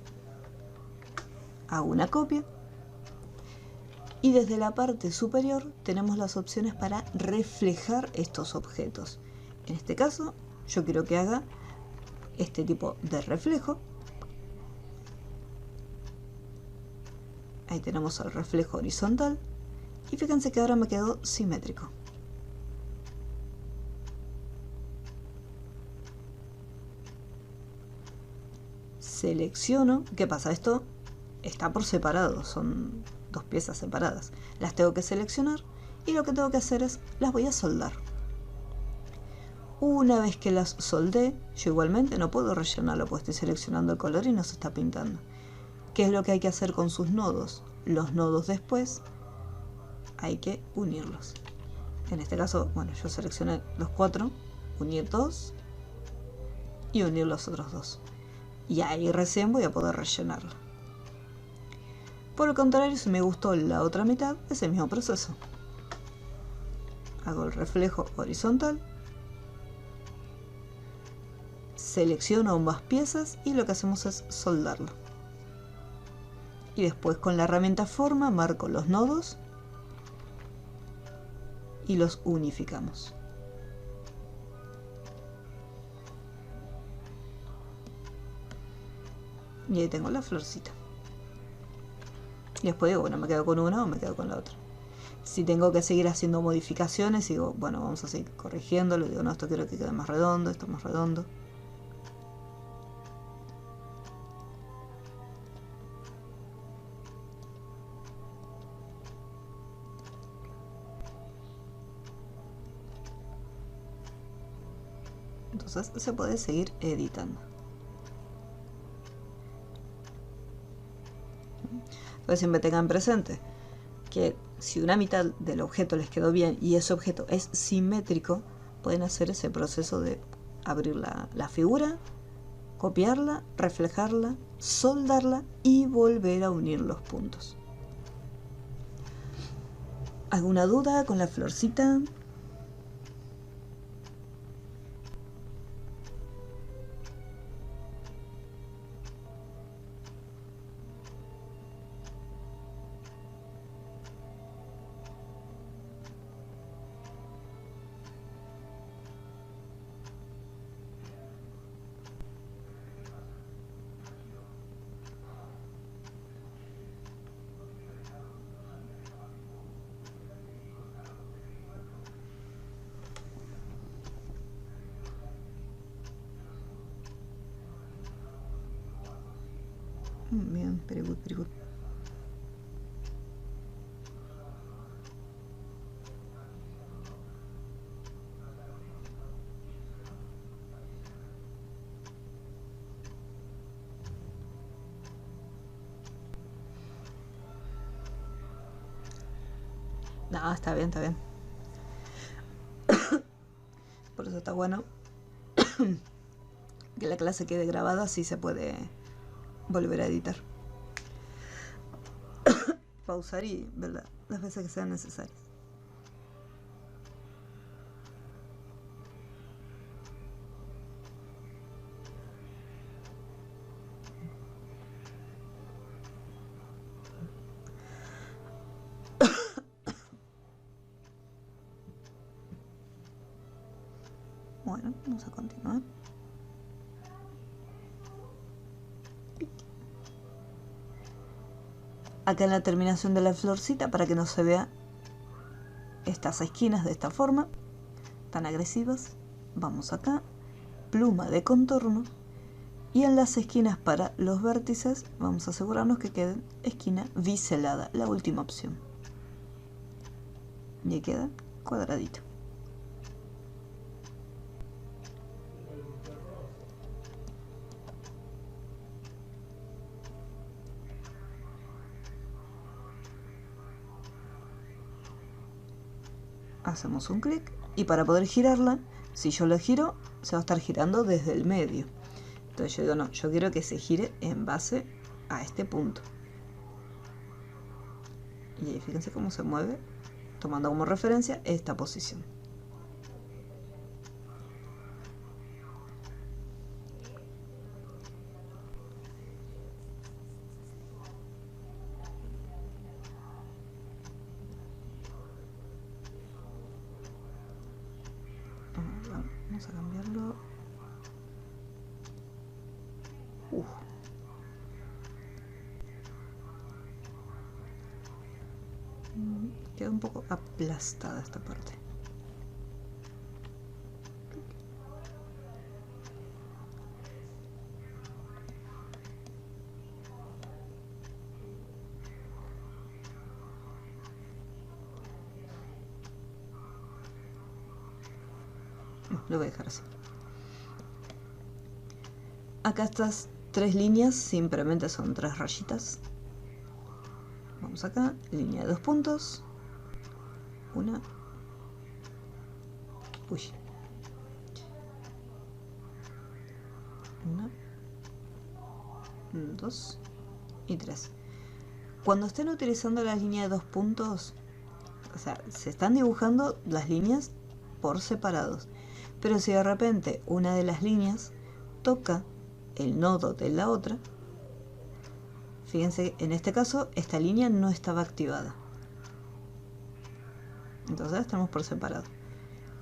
hago una copia. Y desde la parte superior tenemos las opciones para reflejar estos objetos. En este caso, yo quiero que haga este tipo de reflejo. Ahí tenemos el reflejo horizontal. Y fíjense que ahora me quedó simétrico. Selecciono. ¿Qué pasa? Esto está por separado. Son dos piezas separadas. Las tengo que seleccionar y lo que tengo que hacer es, las voy a soldar. Una vez que las soldé, yo igualmente no puedo rellenarlo porque estoy seleccionando el color y no se está pintando. ¿Qué es lo que hay que hacer con sus nodos? Los nodos después hay que unirlos. En este caso, bueno, yo seleccioné los 4, unir 2 y unir los otros 2. Y ahí recién voy a poder rellenarlo. Por el contrario, si me gustó la otra mitad, es el mismo proceso. Hago el reflejo horizontal, selecciono ambas piezas y lo que hacemos es soldarlo. Y después con la herramienta forma marco los nodos y los unificamos. Y ahí tengo la florcita. Y después digo, bueno, me quedo con una o me quedo con la otra. Si tengo que seguir haciendo modificaciones, digo, bueno, vamos a seguir corrigiéndolo. Digo, no, esto quiero que quede más redondo, esto más redondo. Entonces se puede seguir editando. Entonces siempre tengan presente que si una mitad del objeto les quedó bien y ese objeto es simétrico, pueden hacer ese proceso de abrir la figura, copiarla, reflejarla, soldarla y volver a unir los puntos. ¿Alguna duda con la florcita? Bien, very good, very good. No, está bien, está bien. Por eso está bueno que la clase quede grabada, así se puede volver a editar. Pausar y verla las veces que sean necesarias. Bueno, vamos a continuar. Acá en la terminación de la florcita, para que no se vea estas esquinas de esta forma tan agresivas, vamos acá, pluma de contorno, y en las esquinas para los vértices vamos a asegurarnos que queden esquina biselada, la última opción. Y ahí queda cuadradito. Hacemos un clic y para poder girarla, si yo la giro, se va a estar girando desde el medio. Entonces yo digo, no, yo quiero que se gire en base a este punto. Y ahí fíjense cómo se mueve, tomando como referencia esta posición. Vamos a cambiarlo. Queda un poco aplastada esta parte. lo voy a dejar así. Acá estas 3 líneas simplemente son 3 rayitas. Vamos acá, línea de 2 puntos. Una. Uy. Una. 2 y 3. Cuando estén utilizando la línea de 2 puntos, o sea, se están dibujando las líneas por separados. Pero si de repente una de las líneas toca el nodo de la otra, fíjense, en este caso esta línea no estaba activada. Entonces estamos por separado.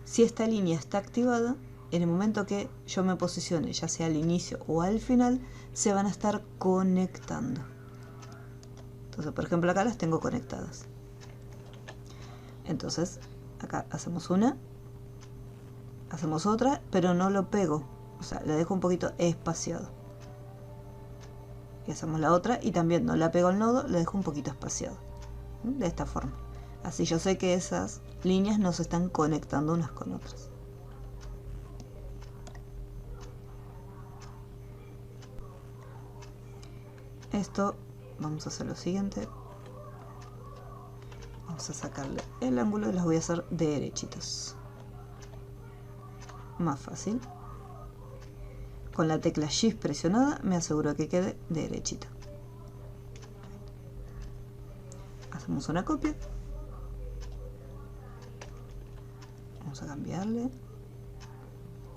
Si esta línea está activada, en el momento que yo me posicione, ya sea al inicio o al final, se van a estar conectando. Entonces, por ejemplo, acá las tengo conectadas. Entonces, acá hacemos una, hacemos otra, pero no lo pego. O sea, la dejo un poquito espaciado. Y hacemos la otra y también no la pego al nodo, la dejo un poquito espaciado. De esta forma. Así yo sé que esas líneas no se están conectando unas con otras. Esto, vamos a hacer lo siguiente. Vamos a sacarle el ángulo y las voy a hacer derechitas. Más fácil. Con la tecla Shift presionada me aseguro que quede derechita. Hacemos una copia. Vamos a cambiarle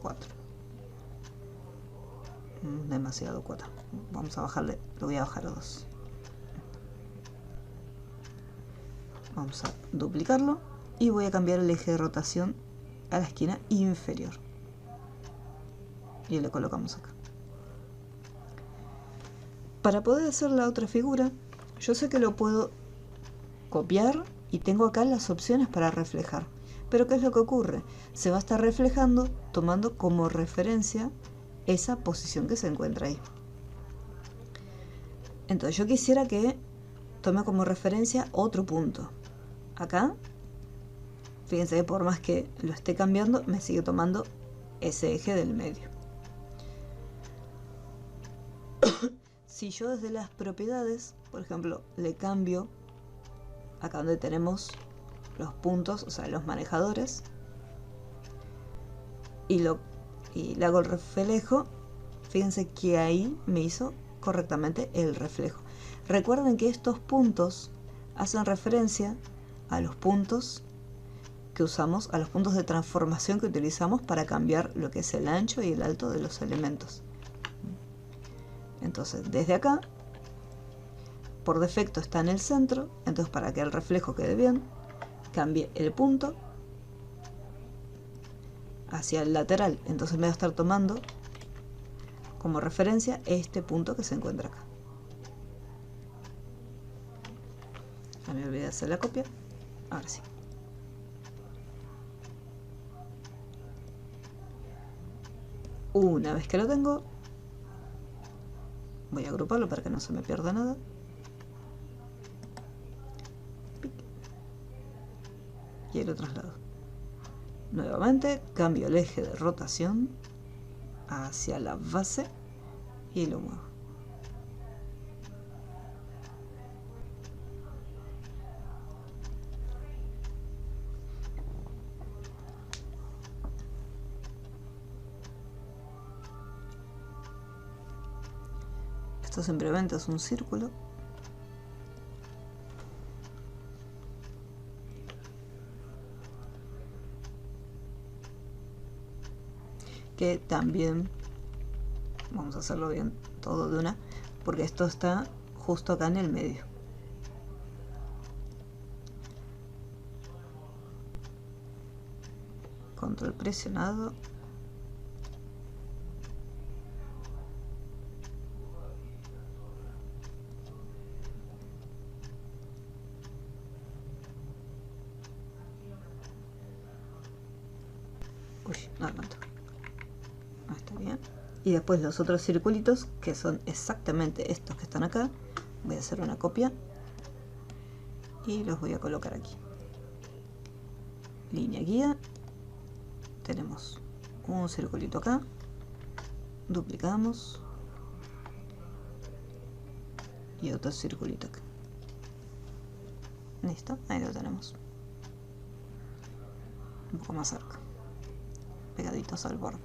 4. Demasiado 4. Vamos a bajarle, lo voy a bajar a 2. Vamos a duplicarlo y voy a cambiar el eje de rotación a la esquina inferior. Y le colocamos acá. Para poder hacer la otra figura, yo sé que lo puedo copiar y tengo acá las opciones para reflejar. Pero ¿qué es lo que ocurre? Se va a estar reflejando tomando como referencia esa posición que se encuentra ahí. Entonces yo quisiera que tome como referencia otro punto. Acá, fíjense que por más que lo esté cambiando, me sigue tomando ese eje del medio. Si yo desde las propiedades, por ejemplo, le cambio acá donde tenemos los puntos, o sea, los manejadores, y le hago el reflejo, fíjense que ahí me hizo correctamente el reflejo. Recuerden que estos puntos hacen referencia a los puntos que usamos, a los puntos de transformación que utilizamos para cambiar lo que es el ancho y el alto de los elementos. Entonces, desde acá, por defecto está en el centro, entonces para que el reflejo quede bien, cambie el punto hacia el lateral. Entonces me va a estar tomando como referencia este punto que se encuentra acá. Ya me olvidé de hacer la copia. Ahora sí. Una vez que lo tengo, voy a agruparlo para que no se me pierda nada. Y lo traslado. Nuevamente cambio el eje de rotación hacia la base y lo muevo. Esto simplemente es un círculo. Que también vamos a hacerlo bien todo de una, porque esto está justo acá en el medio. Control presionado. Uy, no aguanto. Está bien. Y después los otros circulitos, que son exactamente estos que están acá, voy a hacer una copia y los voy a colocar aquí. Línea guía. Tenemos un circulito acá, duplicamos y otro circulito acá. Listo, ahí lo tenemos. Un poco más cerca, pegaditos al borde.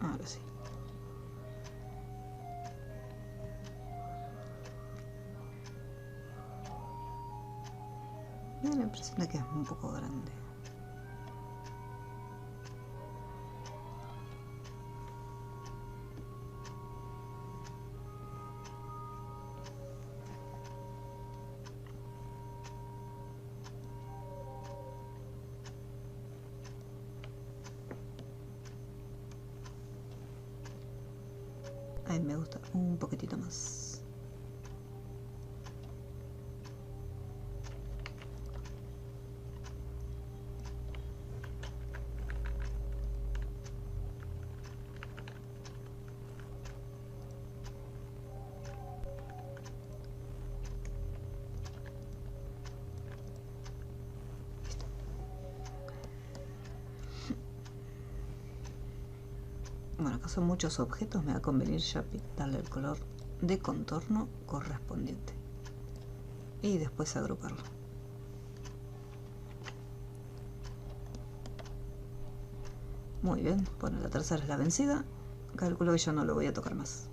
Ahora sí. Me da la impresión de que es un poco grande. Ahí me gusta un poquitito más. Bueno, acá son muchos objetos, me va a convenir ya darle el color de contorno correspondiente y después agruparlo. Muy bien, bueno, la tercera es la vencida, calculo que ya no lo voy a tocar más.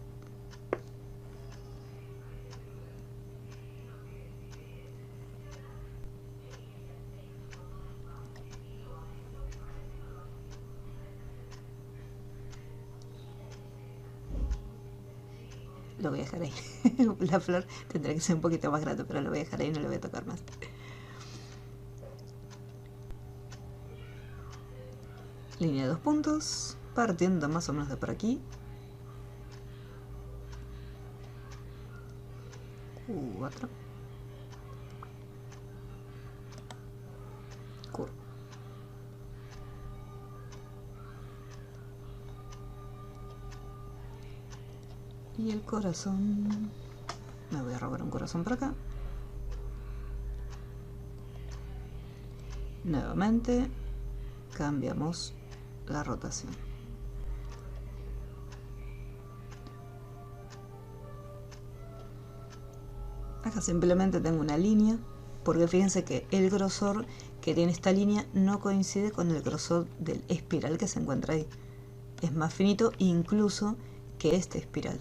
Lo voy a dejar ahí. La flor tendrá que ser un poquito más grande, pero lo voy a dejar ahí y no lo voy a tocar más. Línea de 2 puntos, partiendo más o menos de por aquí. 4. Curva. Y el corazón, me voy a robar un corazón por acá. Nuevamente cambiamos la rotación. Acá simplemente tengo una línea, porque fíjense que el grosor que tiene esta línea no coincide con el grosor del espiral que se encuentra ahí. Es más finito incluso que este espiral.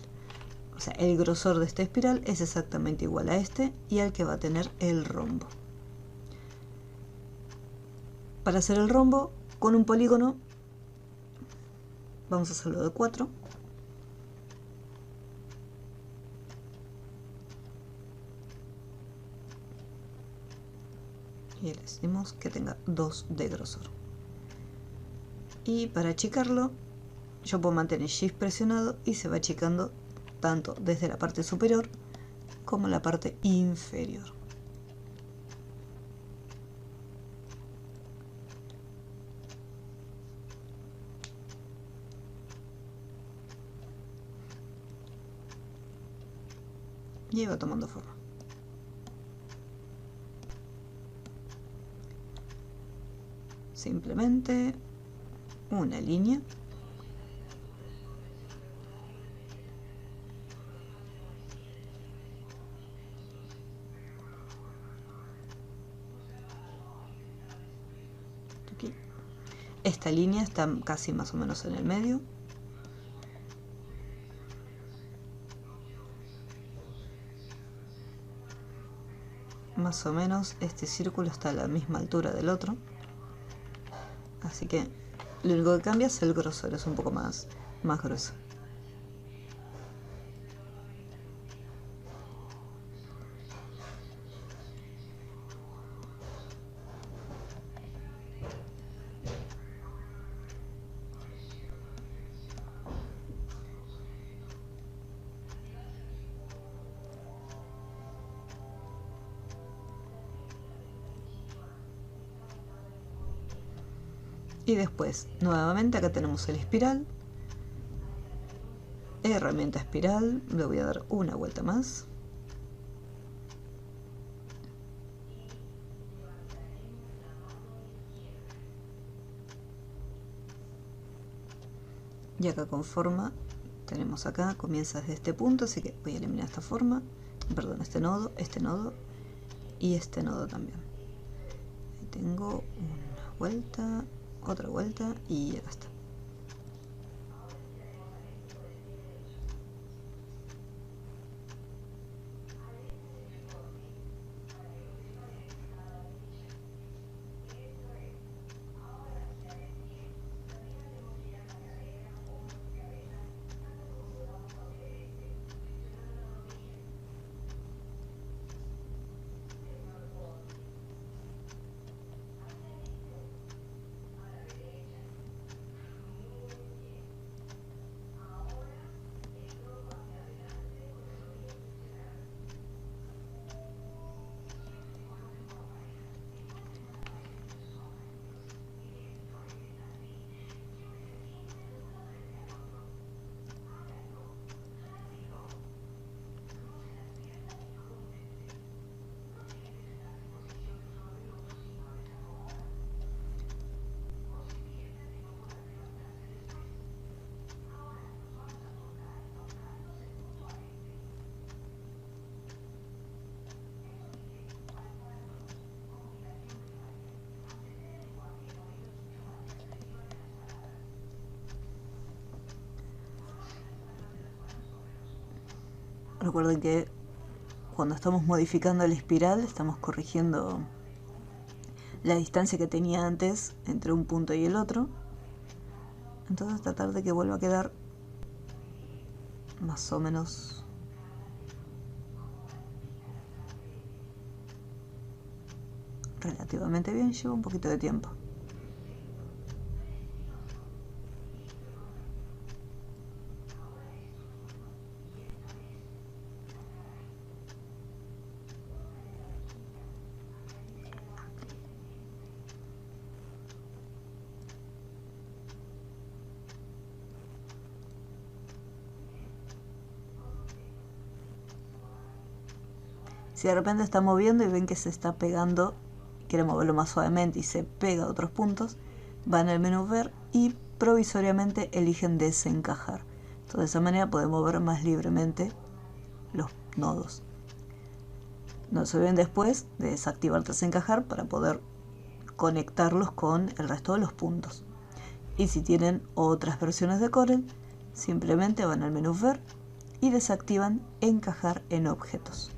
O sea, el grosor de esta espiral es exactamente igual a este y al que va a tener el rombo. Para hacer el rombo con un polígono, vamos a hacerlo de 4. Y le decimos que tenga 2 de grosor. Y para achicarlo, yo puedo mantener Shift presionado y se va achicando tanto desde la parte superior como la parte inferior. Y va tomando forma. Simplemente una línea. Aquí. Esta línea está casi más o menos en el medio. Más o menos este círculo está a la misma altura del otro. Así que lo único que cambia es el grosor, es un poco más grueso. Y después, nuevamente acá tenemos el espiral. Herramienta espiral, le voy a dar una vuelta más. Y acá con forma, tenemos acá, comienza desde este punto, así que voy a eliminar esta forma, perdón, este nodo y este nodo también. Ahí tengo una vuelta, otra vuelta y acá está. Recuerden que cuando estamos modificando la espiral estamos corrigiendo la distancia que tenía antes entre un punto y el otro. Entonces tratar de que vuelva a quedar más o menos relativamente bien. Lleva un poquito de tiempo. Si de repente está moviendo y ven que se está pegando, quiere moverlo más suavemente y se pega a otros puntos, van al menú ver y provisoriamente eligen desencajar. Entonces de esa manera podemos mover más libremente los nodos. No se olviden después de desactivar desencajar para poder conectarlos con el resto de los puntos. Y si tienen otras versiones de Corel, simplemente van al menú ver y desactivan encajar en objetos.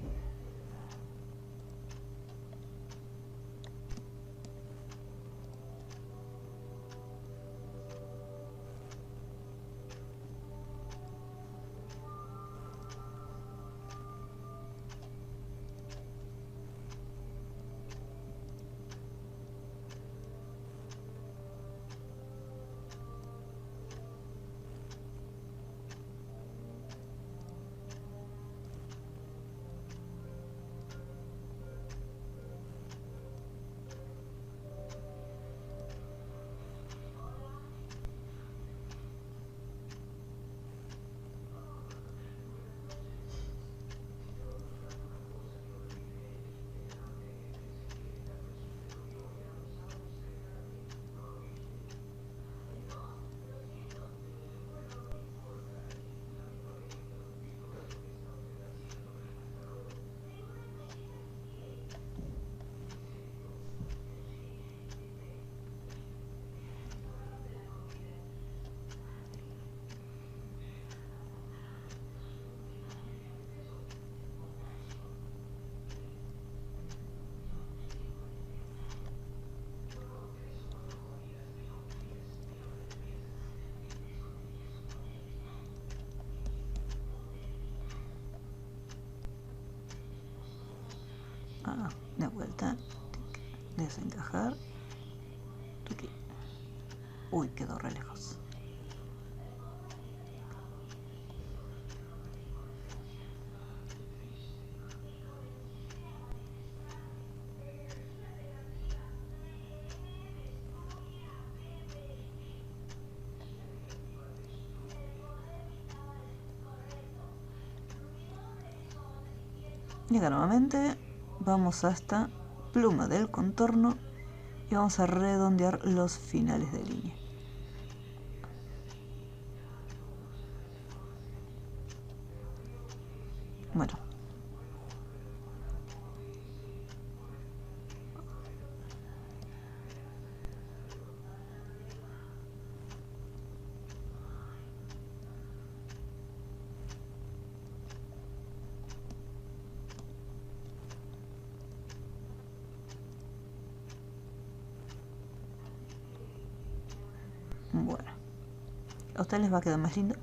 De vuelta, desencajar, tuki. Uy, quedó re lejos. Y acá nuevamente vamos hasta pluma del contorno y vamos a redondear los finales de línea. Bueno. Bueno. A ustedes les va a quedar más lindo.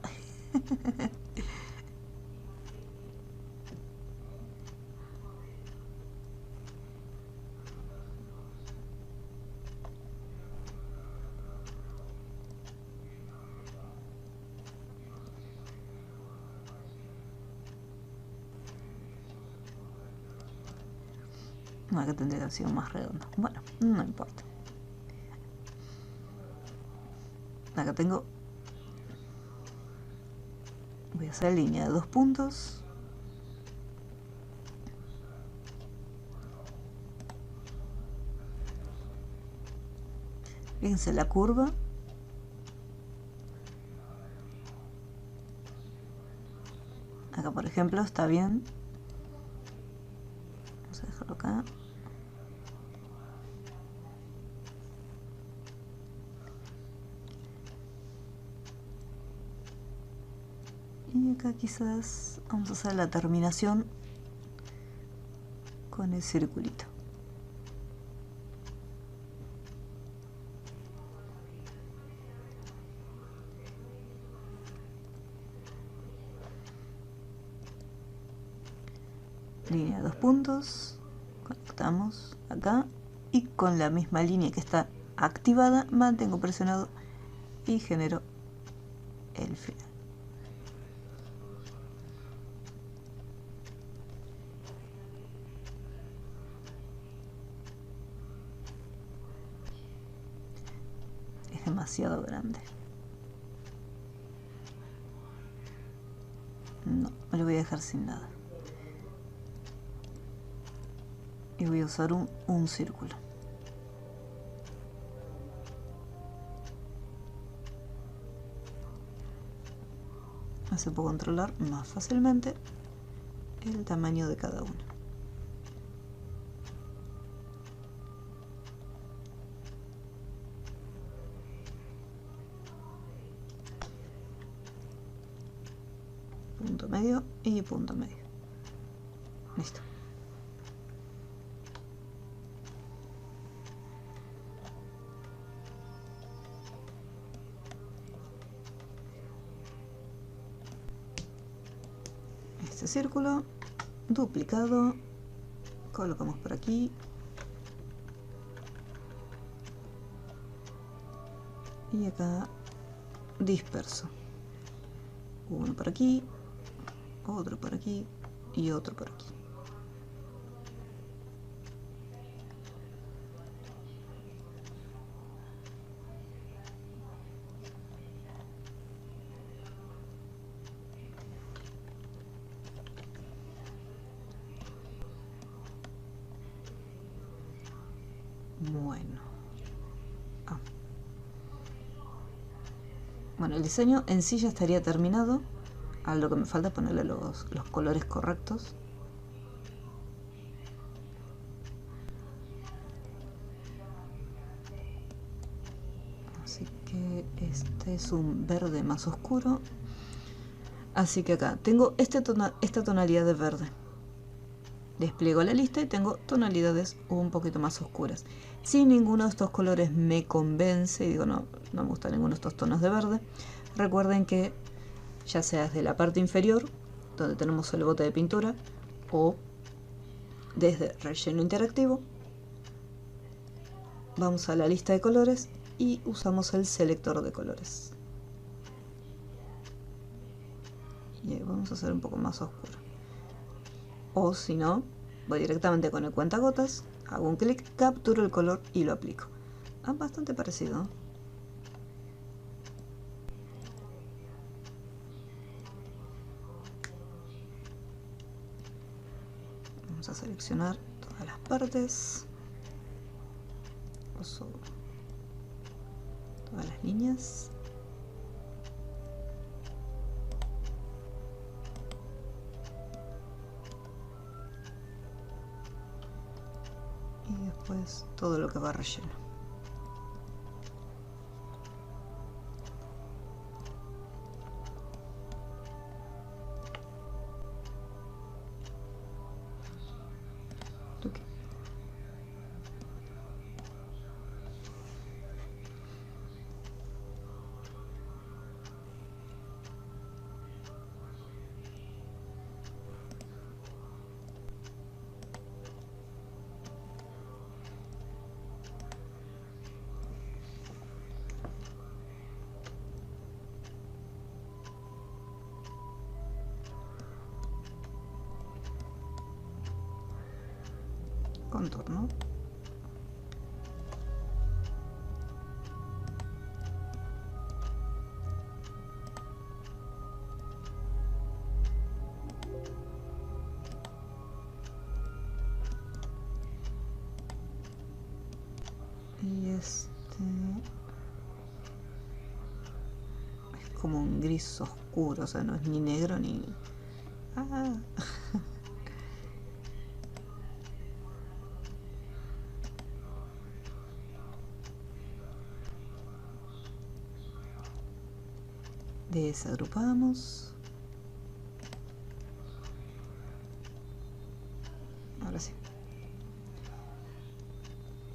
No, acá tendría que haber sido más redondo. Bueno, no importa. Acá tengo... Voy a hacer línea de 2 puntos. Fíjense la curva. Acá, por ejemplo, está bien. Vamos a dejarlo acá. Y acá quizás vamos a hacer la terminación con el circulito. Línea de 2 puntos, conectamos acá y con la misma línea que está activada mantengo presionado y genero el final. Es demasiado grande. No, me lo voy a dejar sin nada. Y voy a usar un círculo. Así puedo controlar más fácilmente el tamaño de cada uno. Punto medio y punto medio. Listo. Este círculo duplicado, colocamos por aquí y acá disperso. Uno por aquí, otro por aquí y otro por aquí. Bueno. Bueno, el diseño en sí ya estaría terminado. A lo que me falta es ponerle los colores correctos. Así que este es un verde más oscuro. Así que acá tengo esta tonalidad de verde. Despliego la lista y tengo tonalidades un poquito más oscuras. Si ninguno de estos colores me convence, y digo no me gusta ninguno de estos tonos de verde, recuerden que ya sea desde la parte inferior, donde tenemos el bote de pintura, o desde relleno interactivo, vamos a la lista de colores y usamos el selector de colores. Y vamos a hacer un poco más oscuro. O si no, voy directamente con el cuentagotas, hago un clic, capturo el color y lo aplico. Bastante parecido. Vamos a seleccionar todas las partes, todas las líneas. Y después todo lo que va relleno. Contorno. Y este es como un gris oscuro, o sea, no es ni negro ni... Ah. Desagrupamos. Ahora sí.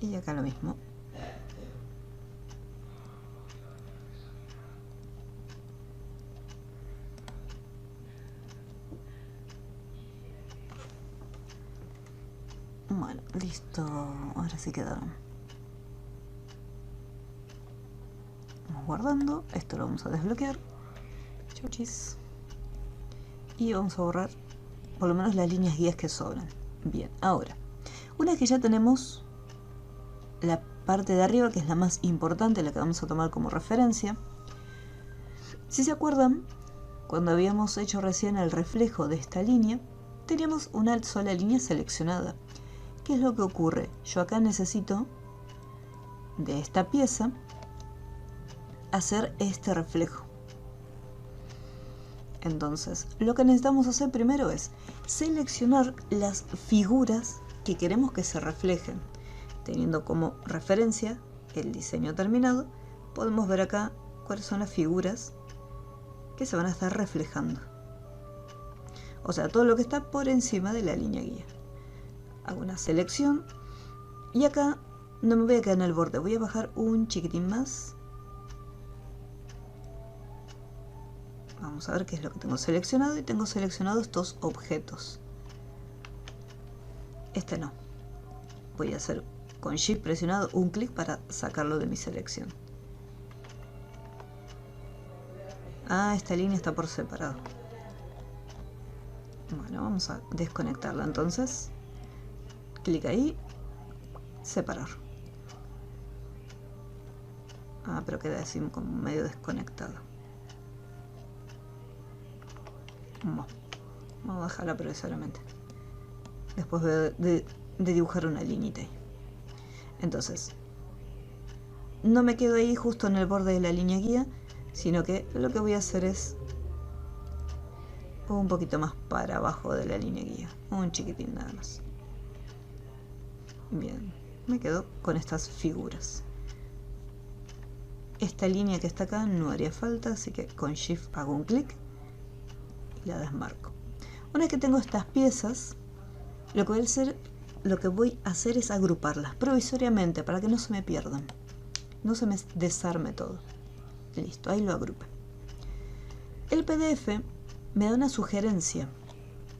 Y acá lo mismo. Bueno, listo. Ahora sí quedaron. Vamos guardando. Esto lo vamos a desbloquear. Chauchis. Y vamos a borrar por lo menos las líneas guías que sobran. Bien, ahora, una vez que ya tenemos la parte de arriba, que es la más importante, la que vamos a tomar como referencia, si se acuerdan, cuando habíamos hecho recién el reflejo de esta línea, teníamos una sola línea seleccionada. ¿Qué es lo que ocurre? Yo acá necesito de esta pieza hacer este reflejo. Entonces, lo que necesitamos hacer primero es seleccionar las figuras que queremos que se reflejen. Teniendo como referencia el diseño terminado, podemos ver acá cuáles son las figuras que se van a estar reflejando. O sea, todo lo que está por encima de la línea guía. Hago una selección y acá no me voy a quedar en el borde, voy a bajar un chiquitín más. Vamos a ver qué es lo que tengo seleccionado, y tengo seleccionados estos objetos. Este no. Voy a hacer con Shift presionado un clic para sacarlo de mi selección. Ah, esta línea está por separado. Bueno, vamos a desconectarla entonces. Clic ahí, separar. Ah, pero queda así como medio desconectado. Bueno, vamos a dejarla provisoriamente. Después de dibujar una liñita ahí. Entonces, no me quedo ahí justo en el borde de la línea guía, sino que lo que voy a hacer es un poquito más para abajo de la línea guía. Un chiquitín nada más. Bien, me quedo con estas figuras. Esta línea que está acá no haría falta, así que con Shift hago un clic y la desmarco. Una vez que tengo estas piezas, lo que voy a hacer es agruparlas provisoriamente para que no se me pierdan, no se me desarme todo. Listo, ahí lo agrupé. El PDF me da una sugerencia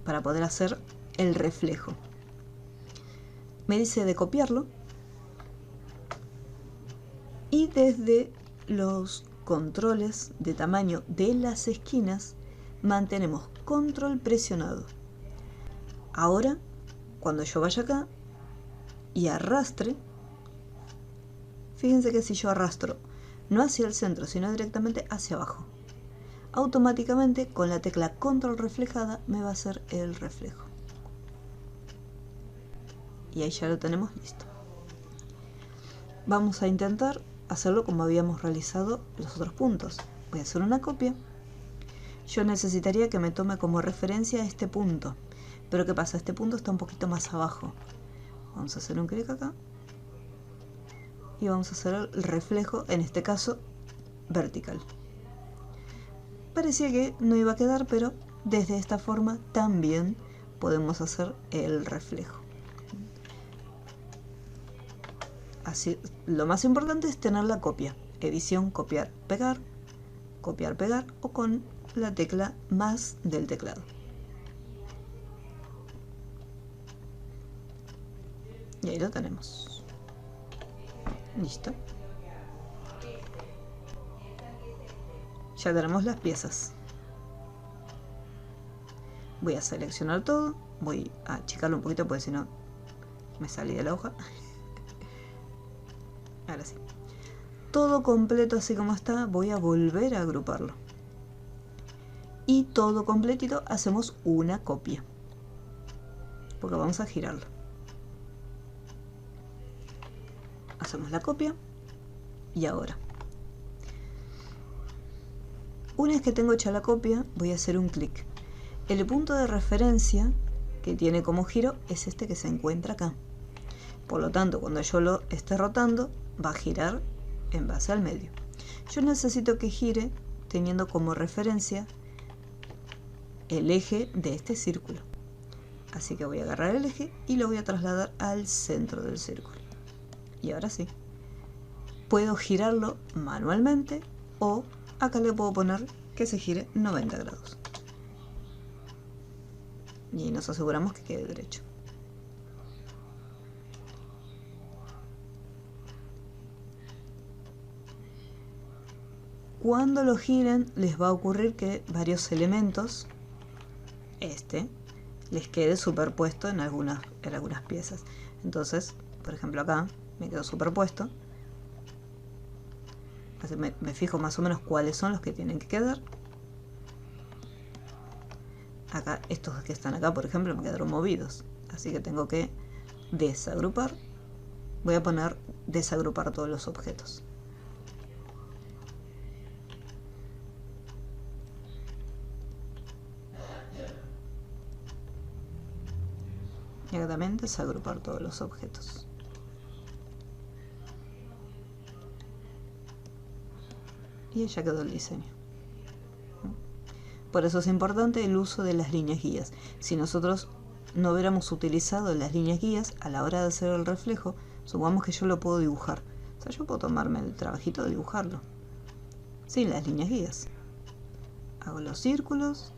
para poder hacer el reflejo. Me dice de copiarlo y desde los controles de tamaño de las esquinas mantenemos control presionado. Ahora, cuando yo vaya acá y arrastre, fíjense que si yo arrastro no hacia el centro, sino directamente hacia abajo, automáticamente con la tecla control reflejada me va a hacer el reflejo. Y ahí ya lo tenemos listo. Vamos a intentar hacerlo como habíamos realizado los otros puntos. Voy a hacer una copia. Yo necesitaría que me tome como referencia este punto. Pero ¿qué pasa? Este punto está un poquito más abajo. Vamos a hacer un clic acá. Y vamos a hacer el reflejo, en este caso, vertical. Parecía que no iba a quedar, pero desde esta forma también podemos hacer el reflejo. Así, lo más importante es tener la copia. Edición, copiar, pegar o con la tecla más del teclado. Y ahí lo tenemos. Listo. Ya tenemos las piezas. Voy a seleccionar todo. Voy a achicarlo un poquito porque si no me salí de la hoja. Ahora sí. Todo completo así como está, voy a volver a agruparlo. Y todo completito hacemos una copia. Porque vamos a girarlo. Hacemos la copia. Y ahora, una vez que tengo hecha la copia, voy a hacer un clic. El punto de referencia que tiene como giro es este que se encuentra acá. Por lo tanto, cuando yo lo esté rotando, va a girar en base al medio. Yo necesito que gire teniendo como referencia el eje de este círculo. Así que voy a agarrar el eje y lo voy a trasladar al centro del círculo. Y ahora sí. Puedo girarlo manualmente o acá le puedo poner que se gire 90 grados. Y nos aseguramos que quede derecho. Cuando lo giren les va a ocurrir que varios elementos, les quede superpuesto en algunas piezas. Entonces, por ejemplo acá me quedó superpuesto. Así me fijo más o menos cuáles son los que tienen que quedar. Acá, estos que están acá, por ejemplo, me quedaron movidos. Así que tengo que desagrupar. Voy a poner desagrupar todos los objetos. Y acá también desagrupar todos los objetos. Y ya quedó el diseño. Por eso es importante el uso de las líneas guías. Si nosotros no hubiéramos utilizado las líneas guías a la hora de hacer el reflejo, supongamos que yo lo puedo dibujar. O sea, yo puedo tomarme el trabajito de dibujarlo sin las líneas guías. Hago los círculos,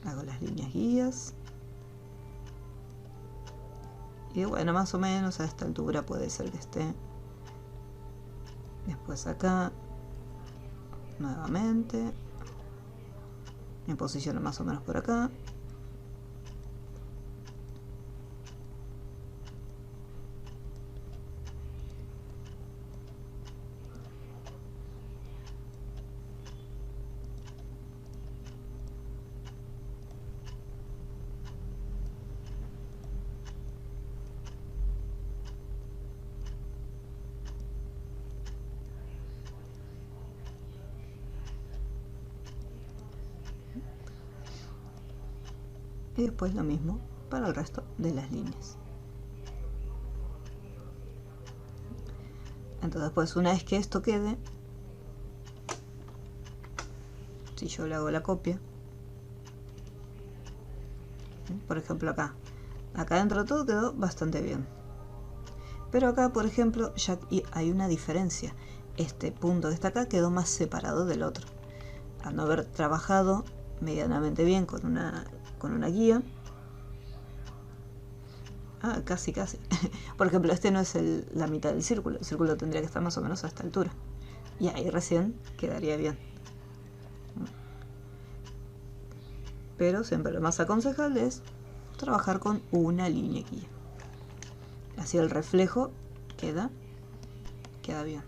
hago las líneas guías. Y bueno, más o menos a esta altura puede ser que esté. Después acá, nuevamente, me posiciono más o menos por acá. Y después lo mismo para el resto de las líneas. Entonces, pues una vez que esto quede, si yo le hago la copia, por ejemplo acá dentro de todo quedó bastante bien. Pero acá, por ejemplo, ya hay una diferencia. Este punto que está acá quedó más separado del otro. Al no haber trabajado medianamente bien con una guía. Casi. Por ejemplo, este no es la mitad del círculo. El círculo tendría que estar más o menos a esta altura. Y ahí recién quedaría bien. Pero siempre lo más aconsejable es trabajar con una línea guía. Así el reflejo queda bien.